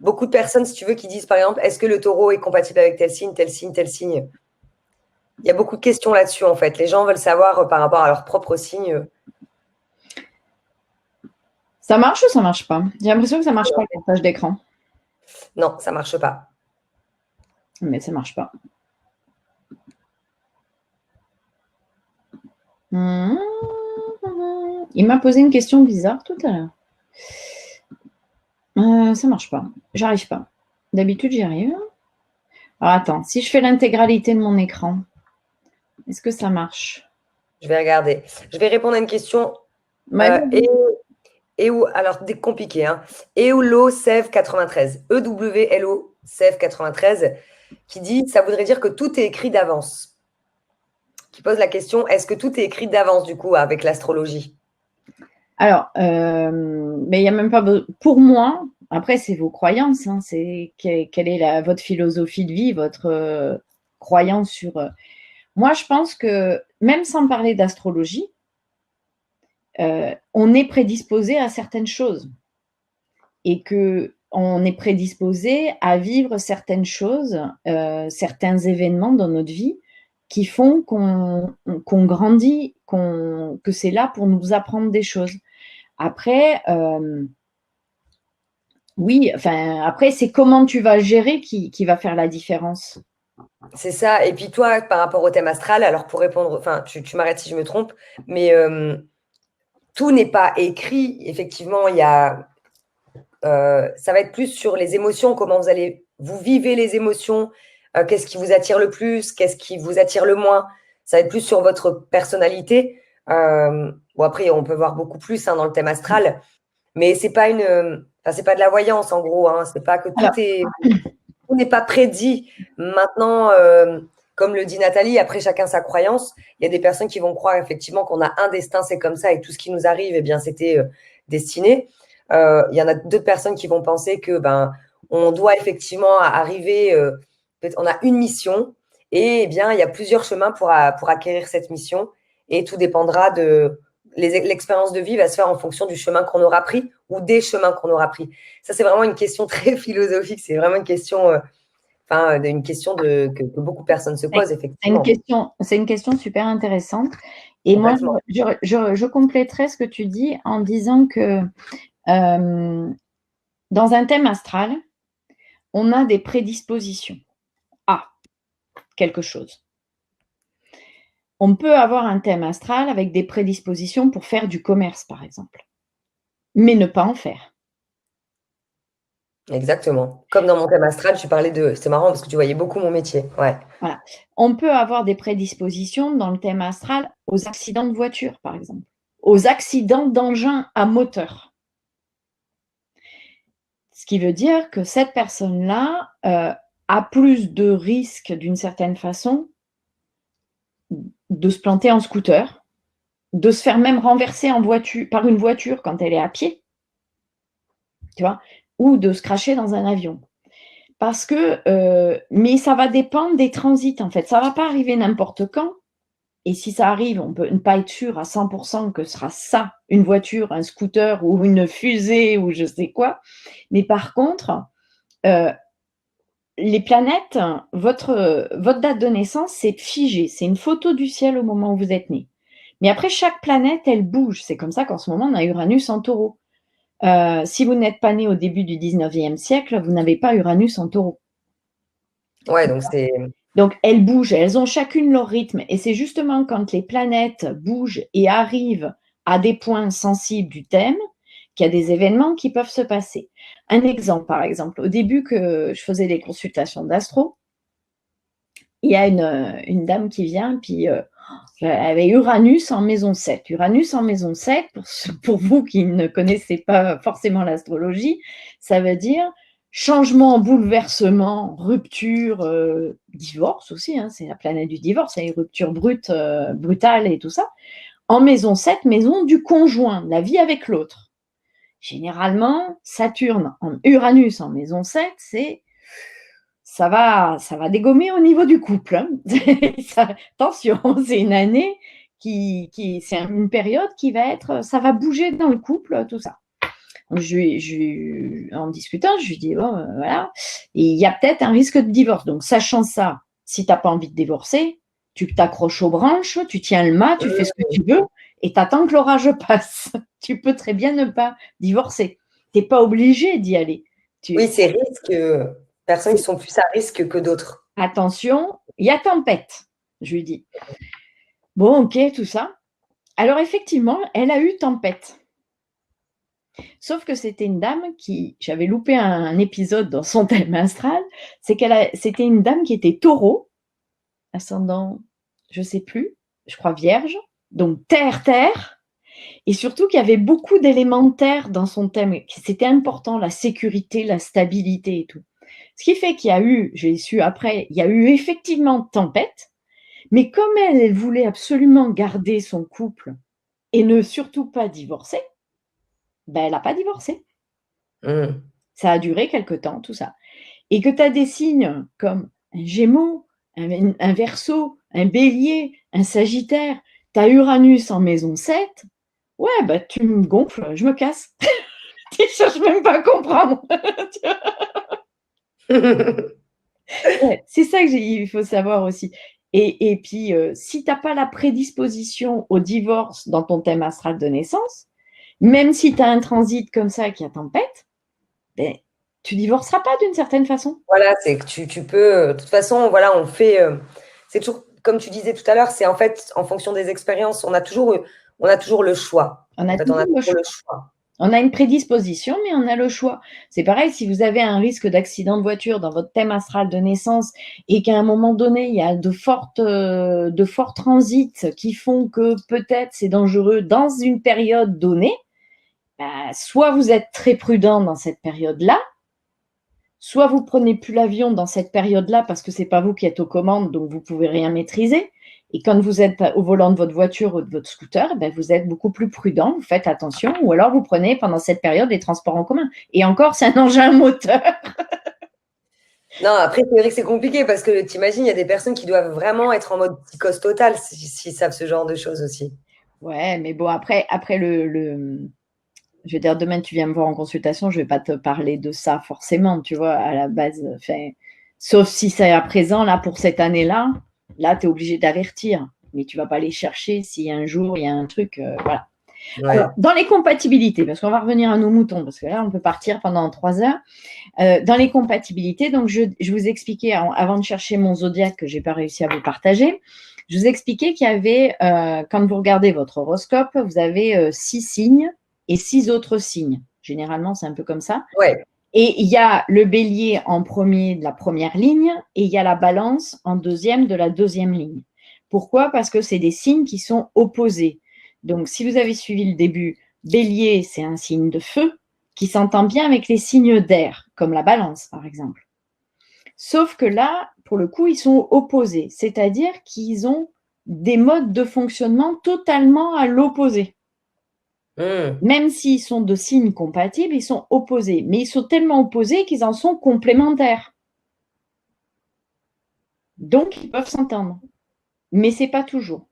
Beaucoup de personnes, si tu veux, qui disent, par exemple, est-ce que le taureau est compatible avec tel signe, tel signe, tel signe? Il y a beaucoup de questions là-dessus, en fait. Les gens veulent savoir par rapport à leur propre signe. Ça marche ou ça marche pas? J'ai l'impression que ça marche pas, le partage d'écran. Non, ça marche pas. Mais ça marche pas. Il m'a posé une question bizarre tout à l'heure. Ça marche pas. J'arrive pas. D'habitude, j'y arrive. Alors attends, si je fais l'intégralité de mon écran, est-ce que ça marche? Je vais regarder. Je vais répondre à une question. Alors, compliqué, hein. EULO Sev 93. EWLO Sev 93, qui dit, ça voudrait dire que tout est écrit d'avance. Qui pose la question, est-ce que tout est écrit d'avance, du coup, avec l'astrologie? Alors, mais il n'y a même pas pour moi, après, c'est vos croyances, hein, c'est quelle est votre philosophie de vie, votre croyance sur. Moi, je pense que même sans parler d'astrologie, on est prédisposé à certaines choses et que on est prédisposé à vivre certaines choses, certains événements dans notre vie qui font qu'on grandit, que c'est là pour nous apprendre des choses. Après, oui, enfin, après, c'est comment tu vas gérer qui va faire la différence. C'est ça. Et puis toi, par rapport au thème astral, alors pour répondre, enfin, tu m'arrêtes si je me trompe, mais tout n'est pas écrit. Effectivement, il y a ça va être plus sur les émotions, comment vous vivez les émotions, qu'est-ce qui vous attire le plus, qu'est-ce qui vous attire le moins. Ça va être plus sur votre personnalité. Bon, après, on peut voir beaucoup plus dans le thème astral, mais c'est pas c'est pas de la voyance en gros. C'est pas que tout n'est pas prédit. Maintenant, comme le dit Nathalie, après chacun sa croyance. Il y a des personnes qui vont croire effectivement qu'on a un destin, c'est comme ça, et tout ce qui nous arrive, eh bien, c'était destiné. Il y en a d'autres personnes qui vont penser que on doit effectivement arriver. On a une mission, et eh bien, il y a plusieurs chemins pour acquérir cette mission, et tout dépendra de l'expérience de vie va se faire en fonction du chemin qu'on aura pris ou des chemins qu'on aura pris. Ça, c'est vraiment une question très philosophique. C'est vraiment une question, que beaucoup de personnes se posent, effectivement. C'est une question super intéressante. Et moi, je compléterais ce que tu dis en disant que dans un thème astral, on a des prédispositions à quelque chose. On peut avoir un thème astral avec des prédispositions pour faire du commerce, par exemple, mais ne pas en faire. Exactement. Comme dans mon thème astral, tu parlais de… C'est marrant parce que tu voyais beaucoup mon métier. Ouais. Voilà. On peut avoir des prédispositions dans le thème astral aux accidents de voiture, par exemple, aux accidents d'engins à moteur. Ce qui veut dire que cette personne-là a plus de risques, d'une certaine façon, de se planter en scooter, de se faire même renverser par une voiture quand elle est à pied, tu vois, ou de se cracher dans un avion. Parce que, mais ça va dépendre des transits, en fait. Ça ne va pas arriver n'importe quand. Et si ça arrive, on peut ne pas être sûr à 100% que ce sera ça, une voiture, un scooter ou une fusée ou je sais quoi. Mais par contre, les planètes, votre date de naissance, c'est figé. C'est une photo du ciel au moment où vous êtes né. Mais après, chaque planète, elle bouge. C'est comme ça qu'en ce moment, on a Uranus en taureau. Si vous n'êtes pas né au début du 19e siècle, vous n'avez pas Uranus en taureau. Ouais, donc c'est… Donc, elles bougent, elles ont chacune leur rythme. Et c'est justement quand les planètes bougent et arrivent à des points sensibles du thème qu'il y a des événements qui peuvent se passer. Un exemple, par exemple, au début que je faisais des consultations d'astro, il y a une dame qui vient, puis elle avait Uranus en maison 7. Uranus en maison 7, pour vous qui ne connaissez pas forcément l'astrologie, ça veut dire changement, bouleversement, rupture, divorce aussi, c'est la planète du divorce, c'est une rupture brutale et tout ça. En maison 7, maison du conjoint, la vie avec l'autre. Généralement, Saturne en Uranus en maison 7, ça va dégommer au niveau du couple. Attention, c'est une année c'est une période qui va être, ça va bouger dans le couple, tout ça. En discutant, je lui dis, bon, voilà, et il y a peut-être un risque de divorce. Donc, sachant ça, si tu n'as pas envie de divorcer, tu t'accroches aux branches, tu tiens le mât, tu fais ce que tu veux, et tu attends que l'orage passe. Tu peux très bien ne pas divorcer. Tu n'es pas obligé d'y aller. Oui, c'est risque. Personnes qui sont plus à risque que d'autres. Attention, il y a tempête, je lui dis. Bon, ok, tout ça. Alors, effectivement, elle a eu tempête. Sauf que c'était une dame j'avais loupé un épisode dans son thème astral, c'était une dame qui était taureau, ascendant, je ne sais plus, je crois vierge, donc terre, et surtout qu'il y avait beaucoup d'éléments de terre dans son thème, c'était important, la sécurité, la stabilité et tout. Ce qui fait qu'il y a eu, j'ai su après, il y a eu effectivement tempête, mais comme elle voulait absolument garder son couple et ne surtout pas divorcer, elle n'a pas divorcé. Ça a duré quelque temps, tout ça. Et que tu as des signes comme un Gémeaux, un Verseau, un Bélier, un Sagittaire, tu as Uranus en maison 7, ouais, tu me gonfles, je me casse. Tu ne cherches même pas à comprendre. C'est ça qu'il faut savoir aussi. Et puis, si tu n'as pas la prédisposition au divorce dans ton thème astral de naissance, même si tu as un transit comme ça qui a tempête, tu divorceras pas d'une certaine façon. Voilà, c'est que tu peux… De toute façon, voilà, on fait… c'est toujours, comme tu disais tout à l'heure, c'est en fait en fonction des expériences. On a toujours le choix. On a toujours le choix. On a une prédisposition, mais on a le choix. C'est pareil, si vous avez un risque d'accident de voiture dans votre thème astral de naissance et qu'à un moment donné, il y a de forts transits qui font que peut-être c'est dangereux dans une période donnée, bah, soit vous êtes très prudent dans cette période-là, soit vous prenez plus l'avion dans cette période-là parce que c'est pas vous qui êtes aux commandes, donc vous pouvez rien maîtriser. Et quand vous êtes au volant de votre voiture ou de votre scooter, ben vous êtes beaucoup plus prudent, vous faites attention, ou alors vous prenez pendant cette période les transports en commun. Et encore, c'est un engin moteur. Non, après, c'est vrai que c'est compliqué parce que t'imagines, il y a des personnes qui doivent vraiment être en mode psychose totale s'ils savent ce genre de choses aussi. Ouais, mais bon, après je veux dire, demain, tu viens me voir en consultation, je vais pas te parler de ça forcément, tu vois, à la base. Enfin, sauf si c'est à présent, là, pour cette année-là, là, tu es obligé d'avertir. Mais tu vas pas aller chercher si un jour, il y a un truc, voilà. Ouais. Alors, dans les compatibilités, parce qu'on va revenir à nos moutons, parce que là, on peut partir pendant 3 heures. Dans les compatibilités, donc je vous expliquais, avant de chercher mon zodiaque que je n'ai pas réussi à vous partager, je vous expliquais qu'il y avait, quand vous regardez votre horoscope, vous avez 6 signes et 6 autres signes. Généralement, c'est un peu comme ça. Ouais. Et il y a le bélier en premier de la première ligne et il y a la balance en deuxième de la deuxième ligne. Pourquoi? Parce que c'est des signes qui sont opposés. Donc, si vous avez suivi le début, bélier, c'est un signe de feu qui s'entend bien avec les signes d'air, comme la balance, par exemple. Sauf que là, pour le coup, ils sont opposés, c'est-à-dire qu'ils ont des modes de fonctionnement totalement à l'opposé. Même s'ils sont de signes compatibles, ils sont opposés. Mais ils sont tellement opposés qu'ils en sont complémentaires. Donc, ils peuvent s'entendre. Mais ce n'est pas toujours.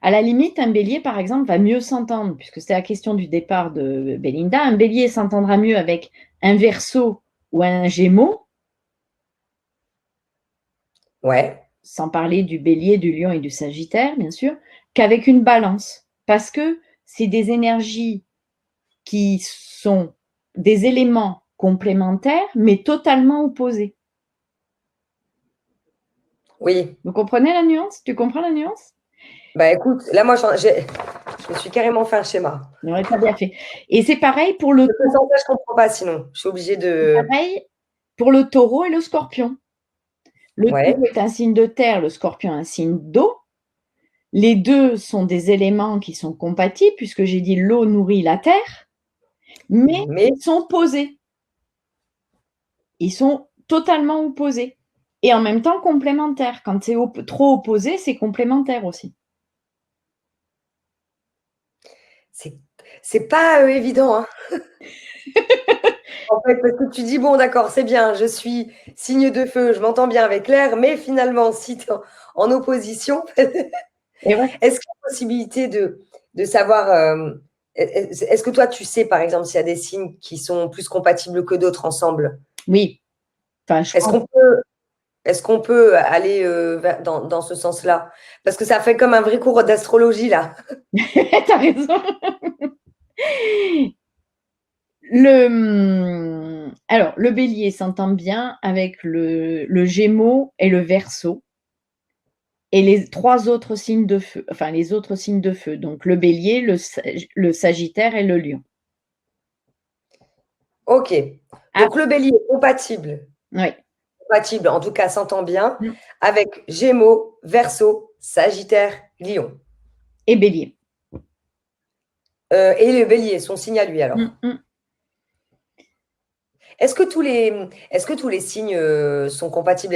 À la limite, un bélier, par exemple, va mieux s'entendre, puisque c'est la question du départ de Belinda. Un bélier s'entendra mieux avec un verseau ou un gémeaux. Ouais. Sans parler du bélier, du lion et du sagittaire, bien sûr, qu'avec une balance. Parce que c'est des énergies qui sont des éléments complémentaires, mais totalement opposés. Oui. Vous comprenez la nuance? Tu comprends la nuance? Bah écoute, là, moi, je me suis carrément fait un schéma. Non, tu as bien fait. Et c'est pareil pour le taureau. Je ne comprends pas sinon. Je suis obligée de. pareil pour le taureau et le scorpion. Le Ouais. taureau est un signe de terre, le scorpion un signe d'eau. Les deux sont des éléments qui sont compatibles, puisque j'ai dit l'eau nourrit la terre, mais ils sont opposés. Ils sont totalement opposés. Et en même temps complémentaires. Quand c'est trop opposé, c'est complémentaire aussi. C'est pas évident, hein. En fait, parce que tu dis, bon, d'accord, c'est bien, je suis signe de feu, je m'entends bien avec l'air, mais finalement, si tu es en opposition, Et ouais. est-ce qu'il y a possibilité de savoir, est-ce que toi, tu sais, par exemple, s'il y a des signes qui sont plus compatibles que d'autres ensemble? Oui. Enfin, Est-ce qu'on peut aller dans ce sens-là? Parce que ça fait comme un vrai cours d'astrologie, là. T'as raison. Alors, le bélier s'entend bien avec le gémeaux et le verseau. Et les 3 autres signes de feu, enfin les autres signes de feu, donc le bélier, le sagittaire et le lion. Ok. Donc, le bélier est compatible. Oui. Compatible, en tout cas, s'entend bien, Mmh. avec Gémeaux, Verseau, Sagittaire, Lion. Et bélier. Et le bélier, son signe à lui, alors. Mmh. Est-ce que tous les signes sont compatibles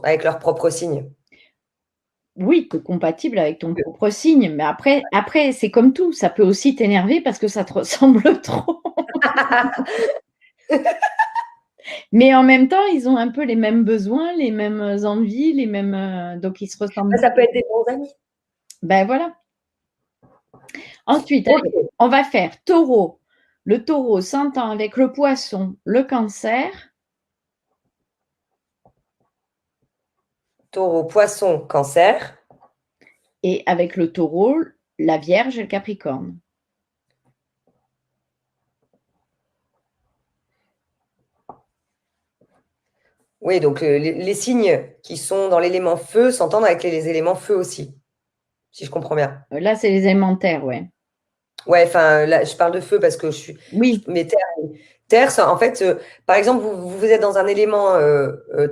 avec leur propre signe? Oui, tu es compatible avec ton propre signe, mais après c'est comme tout, ça peut aussi t'énerver parce que ça te ressemble trop. Mais en même temps, ils ont un peu les mêmes besoins, les mêmes envies, les mêmes, donc ils se ressemblent. Ça peut être des bons amis. Ben voilà. Ensuite, Ok. on va faire taureau. Le taureau s'entend avec le poisson, le cancer. Taureau, Poisson, Cancer. Et avec le taureau, la vierge et le capricorne. Oui, donc les signes qui sont dans l'élément feu s'entendent avec les éléments feu aussi, si je comprends bien. Là, c'est les élémentaires, ouais. Ouais, enfin, là, je parle de feu parce que Oui, mais terre, en fait, par exemple, vous êtes dans un élément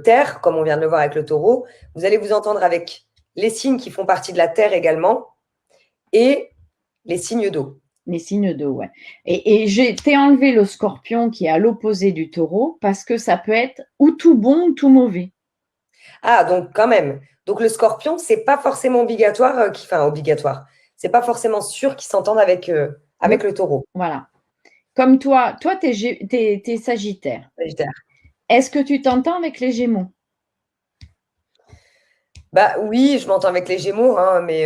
terre, comme on vient de le voir avec le taureau, vous allez vous entendre avec les signes qui font partie de la terre également et les signes d'eau. les signes d'eau, ouais. Et t'ai enlevé le scorpion qui est à l'opposé du taureau parce que ça peut être ou tout bon ou tout mauvais. Ah, donc quand même. Donc le scorpion, c'est pas forcément obligatoire, enfin obligatoire. C'est pas forcément sûr qu'ils s'entendent avec le taureau. Voilà. Comme toi, t'es Sagittaire. Sagittaire. Est-ce que tu t'entends avec les Gémeaux? Bah oui, je m'entends avec les Gémeaux, hein, mais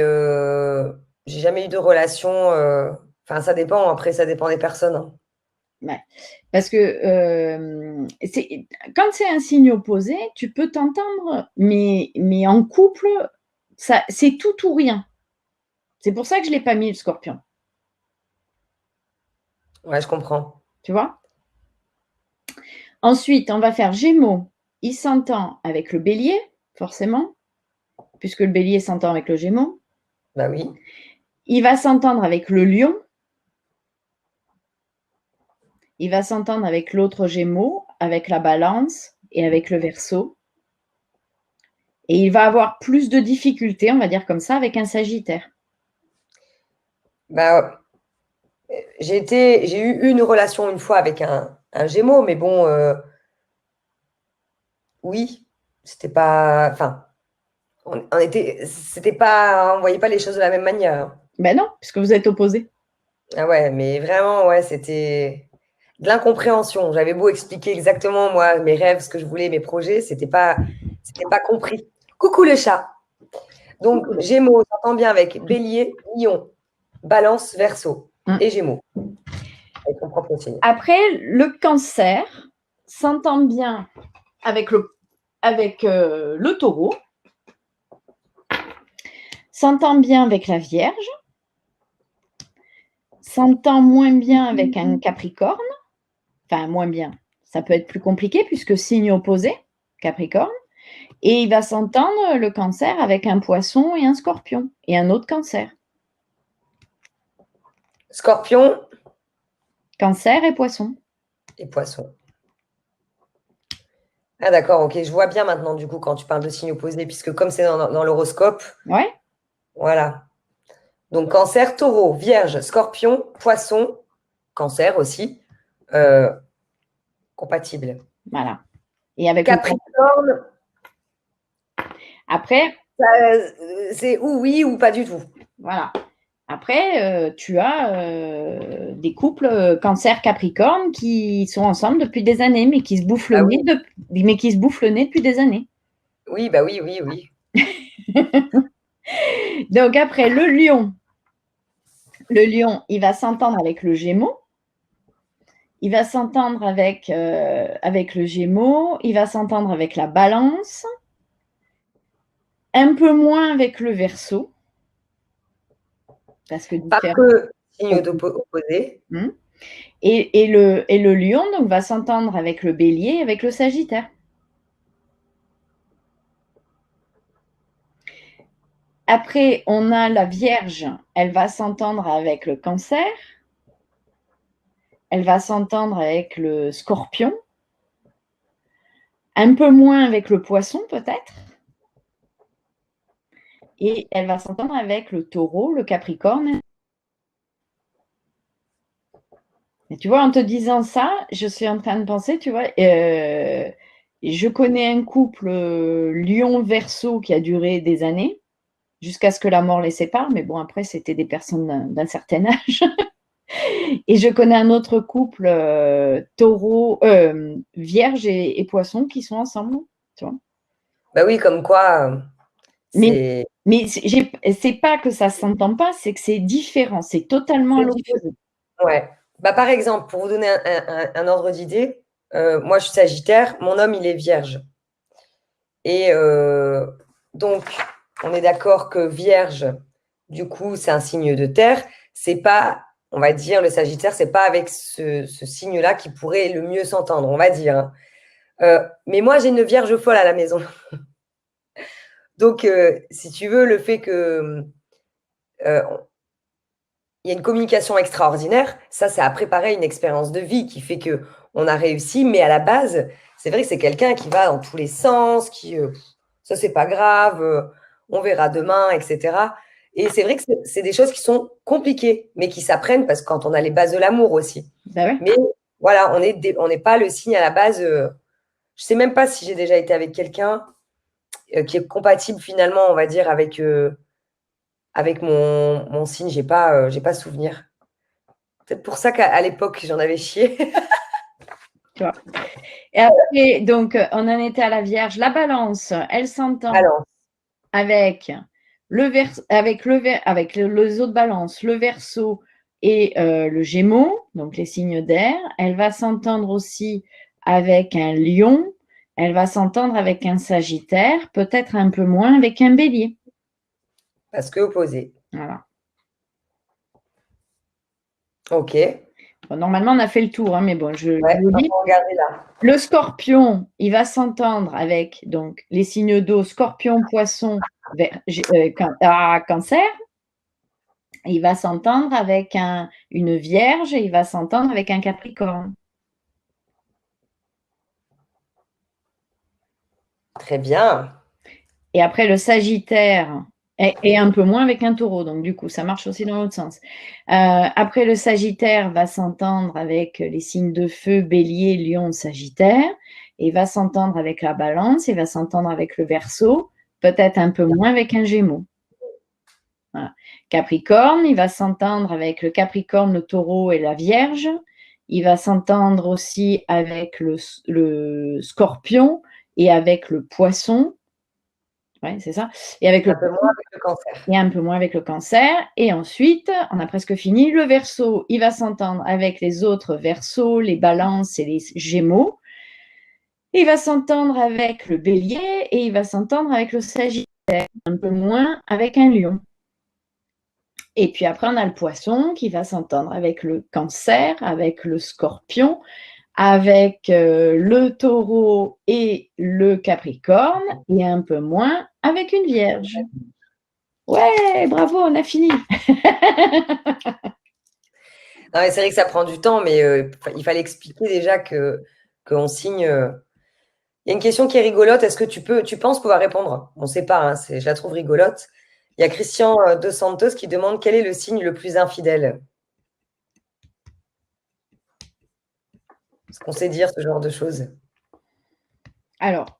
j'ai jamais eu de relation. Enfin, ça dépend. Après, ça dépend des personnes, hein. Ouais. Parce que quand c'est un signe opposé, tu peux t'entendre, mais en couple, c'est tout ou rien. C'est pour ça que je ne l'ai pas mis le scorpion. Ouais, je comprends. Tu vois? Ensuite, on va faire Gémeaux. Il s'entend avec le Bélier, forcément, puisque le Bélier s'entend avec le Gémeaux. Bah oui. Il va s'entendre avec le Lion. Il va s'entendre avec l'autre Gémeaux, avec la Balance et avec le Verseau. Et il va avoir plus de difficultés, on va dire comme ça, avec un Sagittaire. Bah, j'ai eu une relation une fois avec un Gémeaux, mais bon, oui, c'était pas. Enfin, c'était pas, on voyait pas les choses de la même manière. Ben non, puisque vous êtes opposés. Ah ouais, mais vraiment, ouais, c'était de l'incompréhension. J'avais beau expliquer exactement, moi, mes rêves, ce que je voulais, mes projets, c'était pas compris. Coucou le chat. Donc, Gémeaux, s'entend bien avec Bélier, Lion, Balance, Verseau et Gémeaux, avec son propre signe. Après, le Cancer s'entend bien avec le Taureau, s'entend bien avec la Vierge, s'entend moins bien avec un Capricorne, enfin moins bien, ça peut être plus compliqué puisque signe opposé, Capricorne, et il va s'entendre le Cancer avec un Poisson et un Scorpion, et un autre Cancer. Scorpion Cancer et Poisson. et Poisson. Ah d'accord, ok, je vois bien maintenant du coup quand tu parles de signes opposés, puisque comme c'est dans l'horoscope, Ouais, voilà. Donc Cancer, Taureau, Vierge, Scorpion, Poisson, Cancer aussi, euh, compatible. voilà. Et avec le Capricorne, Après, c'est ou oui ou pas du tout. voilà. Après, tu as des couples Cancer-Capricorne qui sont ensemble depuis des années, mais qui se bouffent le Ah nez, oui, depuis des années. oui, bah oui, oui, oui. Donc après, le lion, il va s'entendre avec le Gémeaux. Il va s'entendre avec le Gémeaux. Il va s'entendre avec la Balance. Un peu moins avec le Verseau, parce que Parce différent. que signe opposé. Hein. Et le lion donc, va s'entendre avec le bélier et avec le sagittaire. Après, on a la Vierge, elle va s'entendre avec le Cancer, elle va s'entendre avec le Scorpion, un peu moins avec le Poisson peut-être, et elle va s'entendre avec le Taureau, le Capricorne. Et tu vois, en te disant ça, je suis en train de penser, tu vois, je connais un couple Lion-Verseau qui a duré des années, jusqu'à ce que la mort les sépare, mais bon, après, c'était des personnes d'un certain âge. Et je connais un autre couple taureau, vierge et poisson qui sont ensemble, tu vois. Bah oui, comme quoi, Mais, c'est c'est pas que ça s'entend pas, c'est que c'est différent, c'est totalement à différent. l'opposé. Ouais. Bah, par exemple, pour vous donner un ordre d'idée, moi je suis Sagittaire, mon homme il est Vierge. Et donc, on est d'accord que Vierge, du coup, c'est un signe de terre. C'est pas, on va dire, le Sagittaire, c'est pas avec ce signe-là qui pourrait le mieux s'entendre, on va dire, hein. Mais moi, j'ai une Vierge folle à la maison. Donc, si tu veux, le fait que il y a une communication extraordinaire. Ça, c'est à préparer une expérience de vie qui fait qu'on a réussi. Mais à la base, c'est vrai que c'est quelqu'un qui va dans tous les sens, ça, c'est pas grave, on verra demain, etc. Et c'est vrai que c'est des choses qui sont compliquées, mais qui s'apprennent parce que quand on a les bases de l'amour aussi. Ben ouais. Mais voilà, on n'est pas le signe à la base. Je sais même pas si j'ai déjà été avec quelqu'un qui est compatible finalement, on va dire, avec mon signe. J'ai pas souvenir. Peut-être pour ça qu'à l'époque, j'en avais chié. Tu vois. Et après, donc, on en était à la Vierge. La Balance, elle s'entend Alors, avec les autres balances, le Verseau et le Gémeaux, donc les signes d'air. Elle va s'entendre aussi avec un Lion. Elle va s'entendre avec un Sagittaire, peut-être un peu moins avec un Bélier. parce que opposé. Voilà. Ok. Bon, normalement, on a fait le tour, hein, mais bon, je Ouais, vous on dis. va regarder là. Le Scorpion, il va s'entendre avec donc les signes d'eau, Scorpion, Poisson, Cancer. Il va s'entendre avec une Vierge et il va s'entendre avec un Capricorne. Très bien. Et après, le Sagittaire, et un peu moins avec un Taureau. Donc, du coup, ça marche aussi dans l'autre sens. Après, le Sagittaire va s'entendre avec les signes de feu, Bélier, Lion, Sagittaire. Et va s'entendre avec la Balance. Il va s'entendre avec le Verseau. Peut-être un peu moins avec un Gémeaux. Voilà. Capricorne, il va s'entendre avec le Capricorne, le Taureau et la Vierge. Il va s'entendre aussi avec le Scorpion et avec le Poisson. Oui, c'est ça. Et avec Un le peu moins avec le cancer. et un peu moins avec le Cancer. Et ensuite, on a presque fini. Le Verseau, il va s'entendre avec les autres Verseaux, les Balances et les Gémeaux. Il va s'entendre avec le Bélier et il va s'entendre avec le Sagittaire, un peu moins avec un Lion. Et puis après, on a le Poisson qui va s'entendre avec le Cancer, avec le Scorpion, avec le Taureau et le Capricorne, et un peu moins avec une Vierge. Ouais, bravo, on a fini. Non, mais c'est vrai que ça prend du temps, mais il fallait expliquer déjà qu'on signe. Il y a une question qui est rigolote. Est-ce que tu penses pouvoir répondre? On ne sait pas, hein, je la trouve rigolote. Il y a Christian Dos Santos qui demande quel est le signe le plus infidèle? Est-ce qu'on sait dire ce genre de choses? Alors,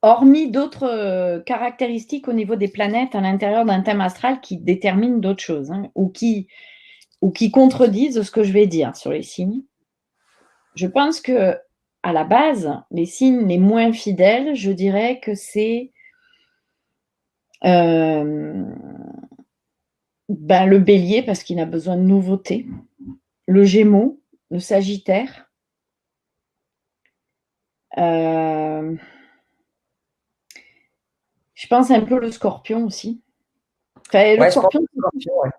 hormis d'autres caractéristiques au niveau des planètes à l'intérieur d'un thème astral qui déterminent d'autres choses, hein, ou qui contredisent ce que je vais dire sur les signes, je pense que à la base, les signes les moins fidèles, je dirais que c'est le Bélier parce qu'il a besoin de nouveautés, le Gémeaux, le Sagittaire, je pense un peu le Scorpion aussi. Enfin, le Ouais, Scorpion, ouais.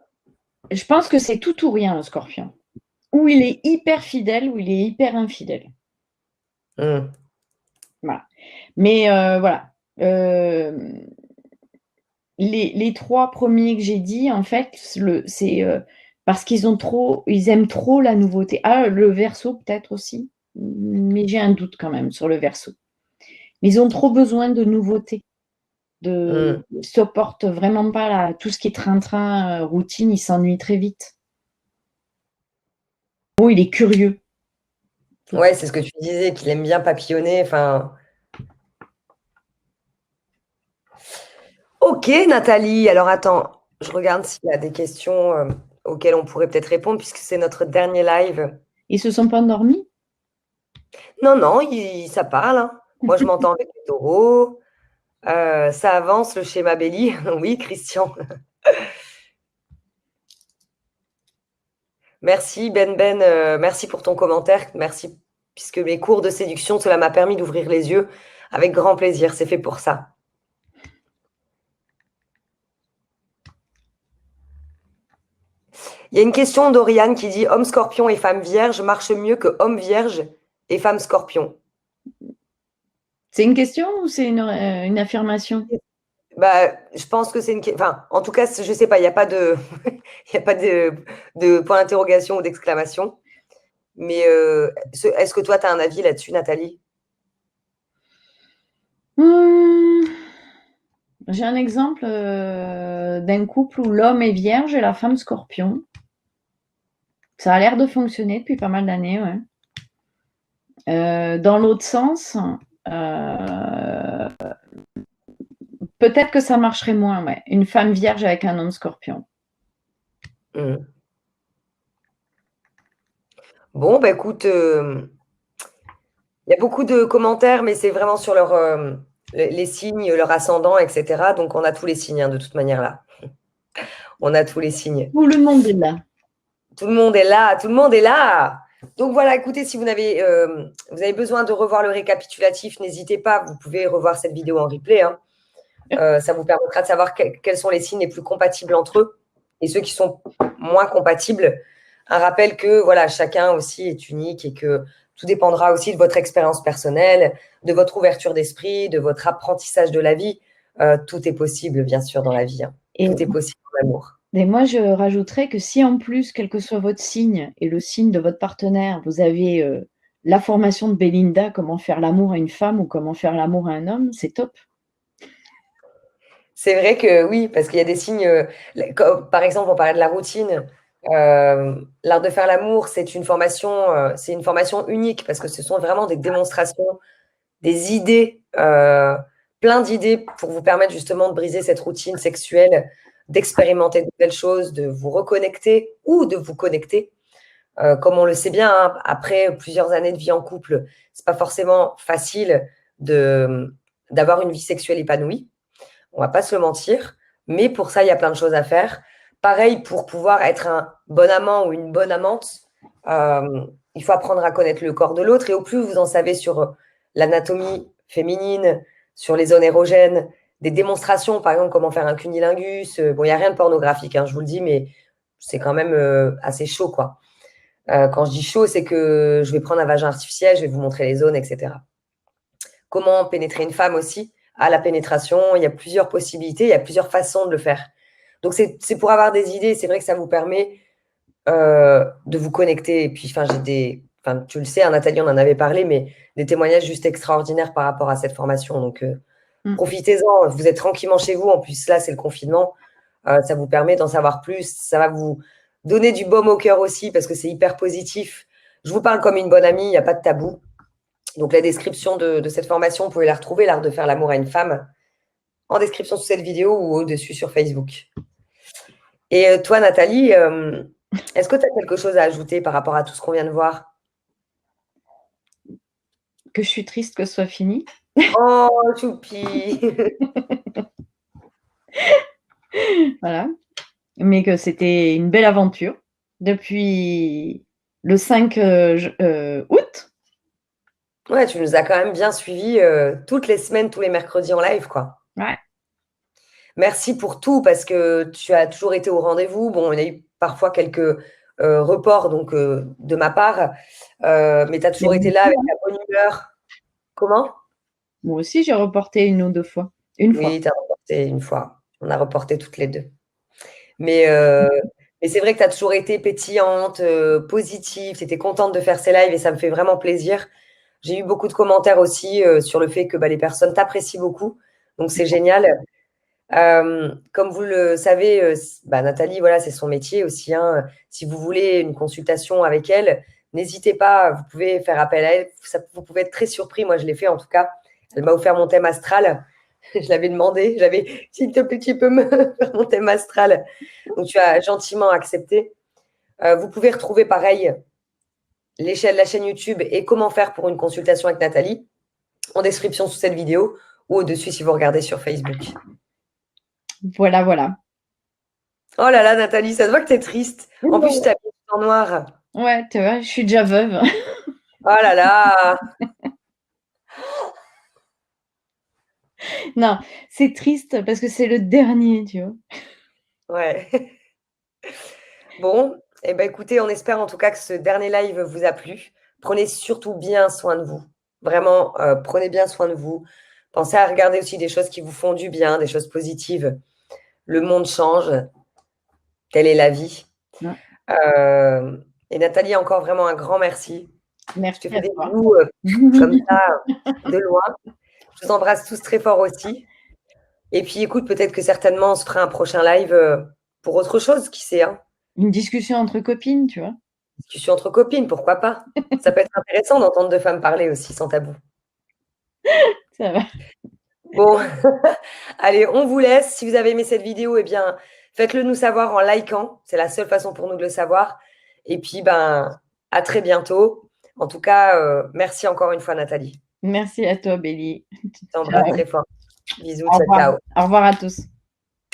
je pense que c'est tout ou rien, le Scorpion. Ou il est hyper fidèle, ou il est hyper infidèle. Voilà. Mais voilà. Les trois premiers que j'ai dit, en fait, c'est parce qu'ils aiment trop la nouveauté. Ah, le Verseau peut-être aussi, mais j'ai un doute quand même sur le Verseau. Mais ils ont trop besoin de nouveautés. Ils ne supportent vraiment pas tout ce qui est train-train, routine, ils s'ennuient très vite. Oh, il est curieux. Ouais, c'est ce que tu disais, qu'il aime bien papillonner. Enfin. Ok, Nathalie. Alors attends, je regarde s'il y a des questions auxquelles on pourrait peut-être répondre, puisque c'est notre dernier live. Ils se sont pas endormis? Non, non, ça parle, hein. Moi, je m'entends avec les taureaux. Ça avance le schéma Belli. Oui, Christian. Merci, Ben. Merci pour ton commentaire. Merci, puisque mes cours de séduction, cela m'a permis d'ouvrir les yeux. Avec grand plaisir, c'est fait pour ça. Il y a une question d'Oriane qui dit homme scorpion et femme vierge marche mieux que homme vierge et femme scorpion. C'est une question ou c'est une affirmation? Bah, je pense que c'est une... Enfin, en tout cas, je sais pas, il n'y a pas de, il y a pas de point d'interrogation ou d'exclamation. Mais est-ce que toi, tu as un avis là-dessus, Nathalie? Mmh. J'ai un exemple d'un couple où l'homme est vierge et la femme scorpion. Ça a l'air de fonctionner depuis pas mal d'années, ouais. Dans l'autre sens, peut-être que ça marcherait moins, ouais. Une femme vierge avec un homme scorpion. Mmh. Bon, bah écoute, il y a beaucoup de commentaires, mais c'est vraiment sur les signes, leur ascendant, etc. Donc, on a tous les signes, hein, de toute manière, là. On a tous les signes. Tout le monde est là. Tout le monde est là, tout le monde est là. Donc voilà, écoutez, si vous avez besoin de revoir le récapitulatif, n'hésitez pas, vous pouvez revoir cette vidéo en replay, hein. Ça vous permettra de savoir quels sont les signes les plus compatibles entre eux et ceux qui sont moins compatibles. Un rappel que voilà, chacun aussi est unique et que tout dépendra aussi de votre expérience personnelle, de votre ouverture d'esprit, de votre apprentissage de la vie. Tout est possible, bien sûr, dans la vie, hein. Et, Tout est possible dans l'amour. et moi, je rajouterais que si en plus, quel que soit votre signe et le signe de votre partenaire, vous avez la formation de Belinda, comment faire l'amour à une femme ou comment faire l'amour à un homme, c'est top. C'est vrai que oui, parce qu'il y a des signes, par exemple, on parlait de la routine. L'art de faire l'amour, c'est une formation unique parce que ce sont vraiment des démonstrations, des idées, plein d'idées pour vous permettre justement de briser cette routine sexuelle, d'expérimenter de nouvelles choses, de vous reconnecter ou de vous connecter. Comme on le sait bien, hein, après plusieurs années de vie en couple, c'est pas forcément facile d'avoir une vie sexuelle épanouie. On va pas se le mentir, mais pour ça, il y a plein de choses à faire. Pareil, pour pouvoir être un bon amant ou une bonne amante, il faut apprendre à connaître le corps de l'autre. Et au plus vous en savez sur l'anatomie féminine, sur les zones érogènes, des démonstrations, par exemple, comment faire un cunilingus. Bon, il n'y a rien de pornographique, hein, je vous le dis, mais c'est quand même assez chaud, quoi. Quand je dis chaud, c'est que je vais prendre un vagin artificiel, je vais vous montrer les zones, etc. Comment pénétrer une femme aussi à la pénétration. Il y a plusieurs possibilités, il y a plusieurs façons de le faire. Donc, c'est pour avoir des idées. C'est vrai que ça vous permet de vous connecter. Et puis, tu le sais, hein, Nathalie, on en avait parlé, mais des témoignages juste extraordinaires par rapport à cette formation. Donc, profitez-en. Vous êtes tranquillement chez vous. En plus, là, c'est le confinement. Ça vous permet d'en savoir plus. Ça va vous donner du baume au cœur aussi parce que c'est hyper positif. Je vous parle comme une bonne amie, il n'y a pas de tabou. Donc, la description de cette formation, vous pouvez la retrouver, l'art de faire l'amour à une femme, en description sous cette vidéo ou au-dessus sur Facebook. Et toi, Nathalie, est-ce que tu as quelque chose à ajouter par rapport à tout ce qu'on vient de voir? Que je suis triste que ce soit fini. Oh, choupi. Voilà. Mais que c'était une belle aventure depuis le 5 août. Ouais, tu nous as quand même bien suivis toutes les semaines, tous les mercredis en live, quoi. Ouais. Merci pour tout parce que tu as toujours été au rendez-vous. Bon, on a eu parfois quelques reports donc, de ma part, mais tu as toujours été là avec la bonne humeur. Comment? Moi aussi, j'ai reporté une ou deux fois. Une fois. Oui, tu as reporté une fois. On a reporté toutes les deux. Mais c'est vrai que tu as toujours été pétillante, positive, tu étais contente de faire ces lives et ça me fait vraiment plaisir. J'ai eu beaucoup de commentaires aussi sur le fait que les personnes t'apprécient beaucoup. Donc, c'est génial. Comme vous le savez, Nathalie, voilà, c'est son métier aussi, hein. Si vous voulez une consultation avec elle, n'hésitez pas, vous pouvez faire appel à elle. Vous pouvez être très surpris. Moi, je l'ai fait en tout cas. Elle m'a offert mon thème astral. Je l'avais demandé. S'il te plaît, tu peux me faire mon thème astral. Donc, tu as gentiment accepté. Vous pouvez retrouver pareil la chaîne YouTube et comment faire pour une consultation avec Nathalie en description sous cette vidéo ou au-dessus si vous regardez sur Facebook. Voilà, voilà. Oh là là, Nathalie, ça se voit que t'es triste. En plus, tu t'es habillée en noir. Ouais, tu vois, je suis déjà veuve. Oh là là. Non, c'est triste parce que c'est le dernier, tu vois. Ouais. Bon, écoutez, on espère en tout cas que ce dernier live vous a plu. Prenez surtout bien soin de vous. Vraiment, prenez bien soin de vous. Pensez à regarder aussi des choses qui vous font du bien, des choses positives. Le monde change. Telle est la vie. Ouais. Et Nathalie, encore vraiment un grand merci. Merci Je te fais à des toi. bisous comme ça, de loin. Je vous embrasse tous très fort aussi. Et puis, écoute, peut-être que certainement, on se fera un prochain live pour autre chose, qui sait, hein. Une discussion entre copines, tu vois. Discussion entre copines, pourquoi pas. Ça peut être intéressant d'entendre deux femmes parler aussi, sans tabou. Ça va. Bon, allez, on vous laisse. Si vous avez aimé cette vidéo, eh bien, faites-le nous savoir en likant. C'est la seule façon pour nous de le savoir. Et puis, ben, à très bientôt. En tout cas, merci encore une fois, Nathalie. Merci à toi, Bélie. Je t'embrasse Ciao. très fort. Bisous, Au ciao, revoir. ciao. Au revoir à tous.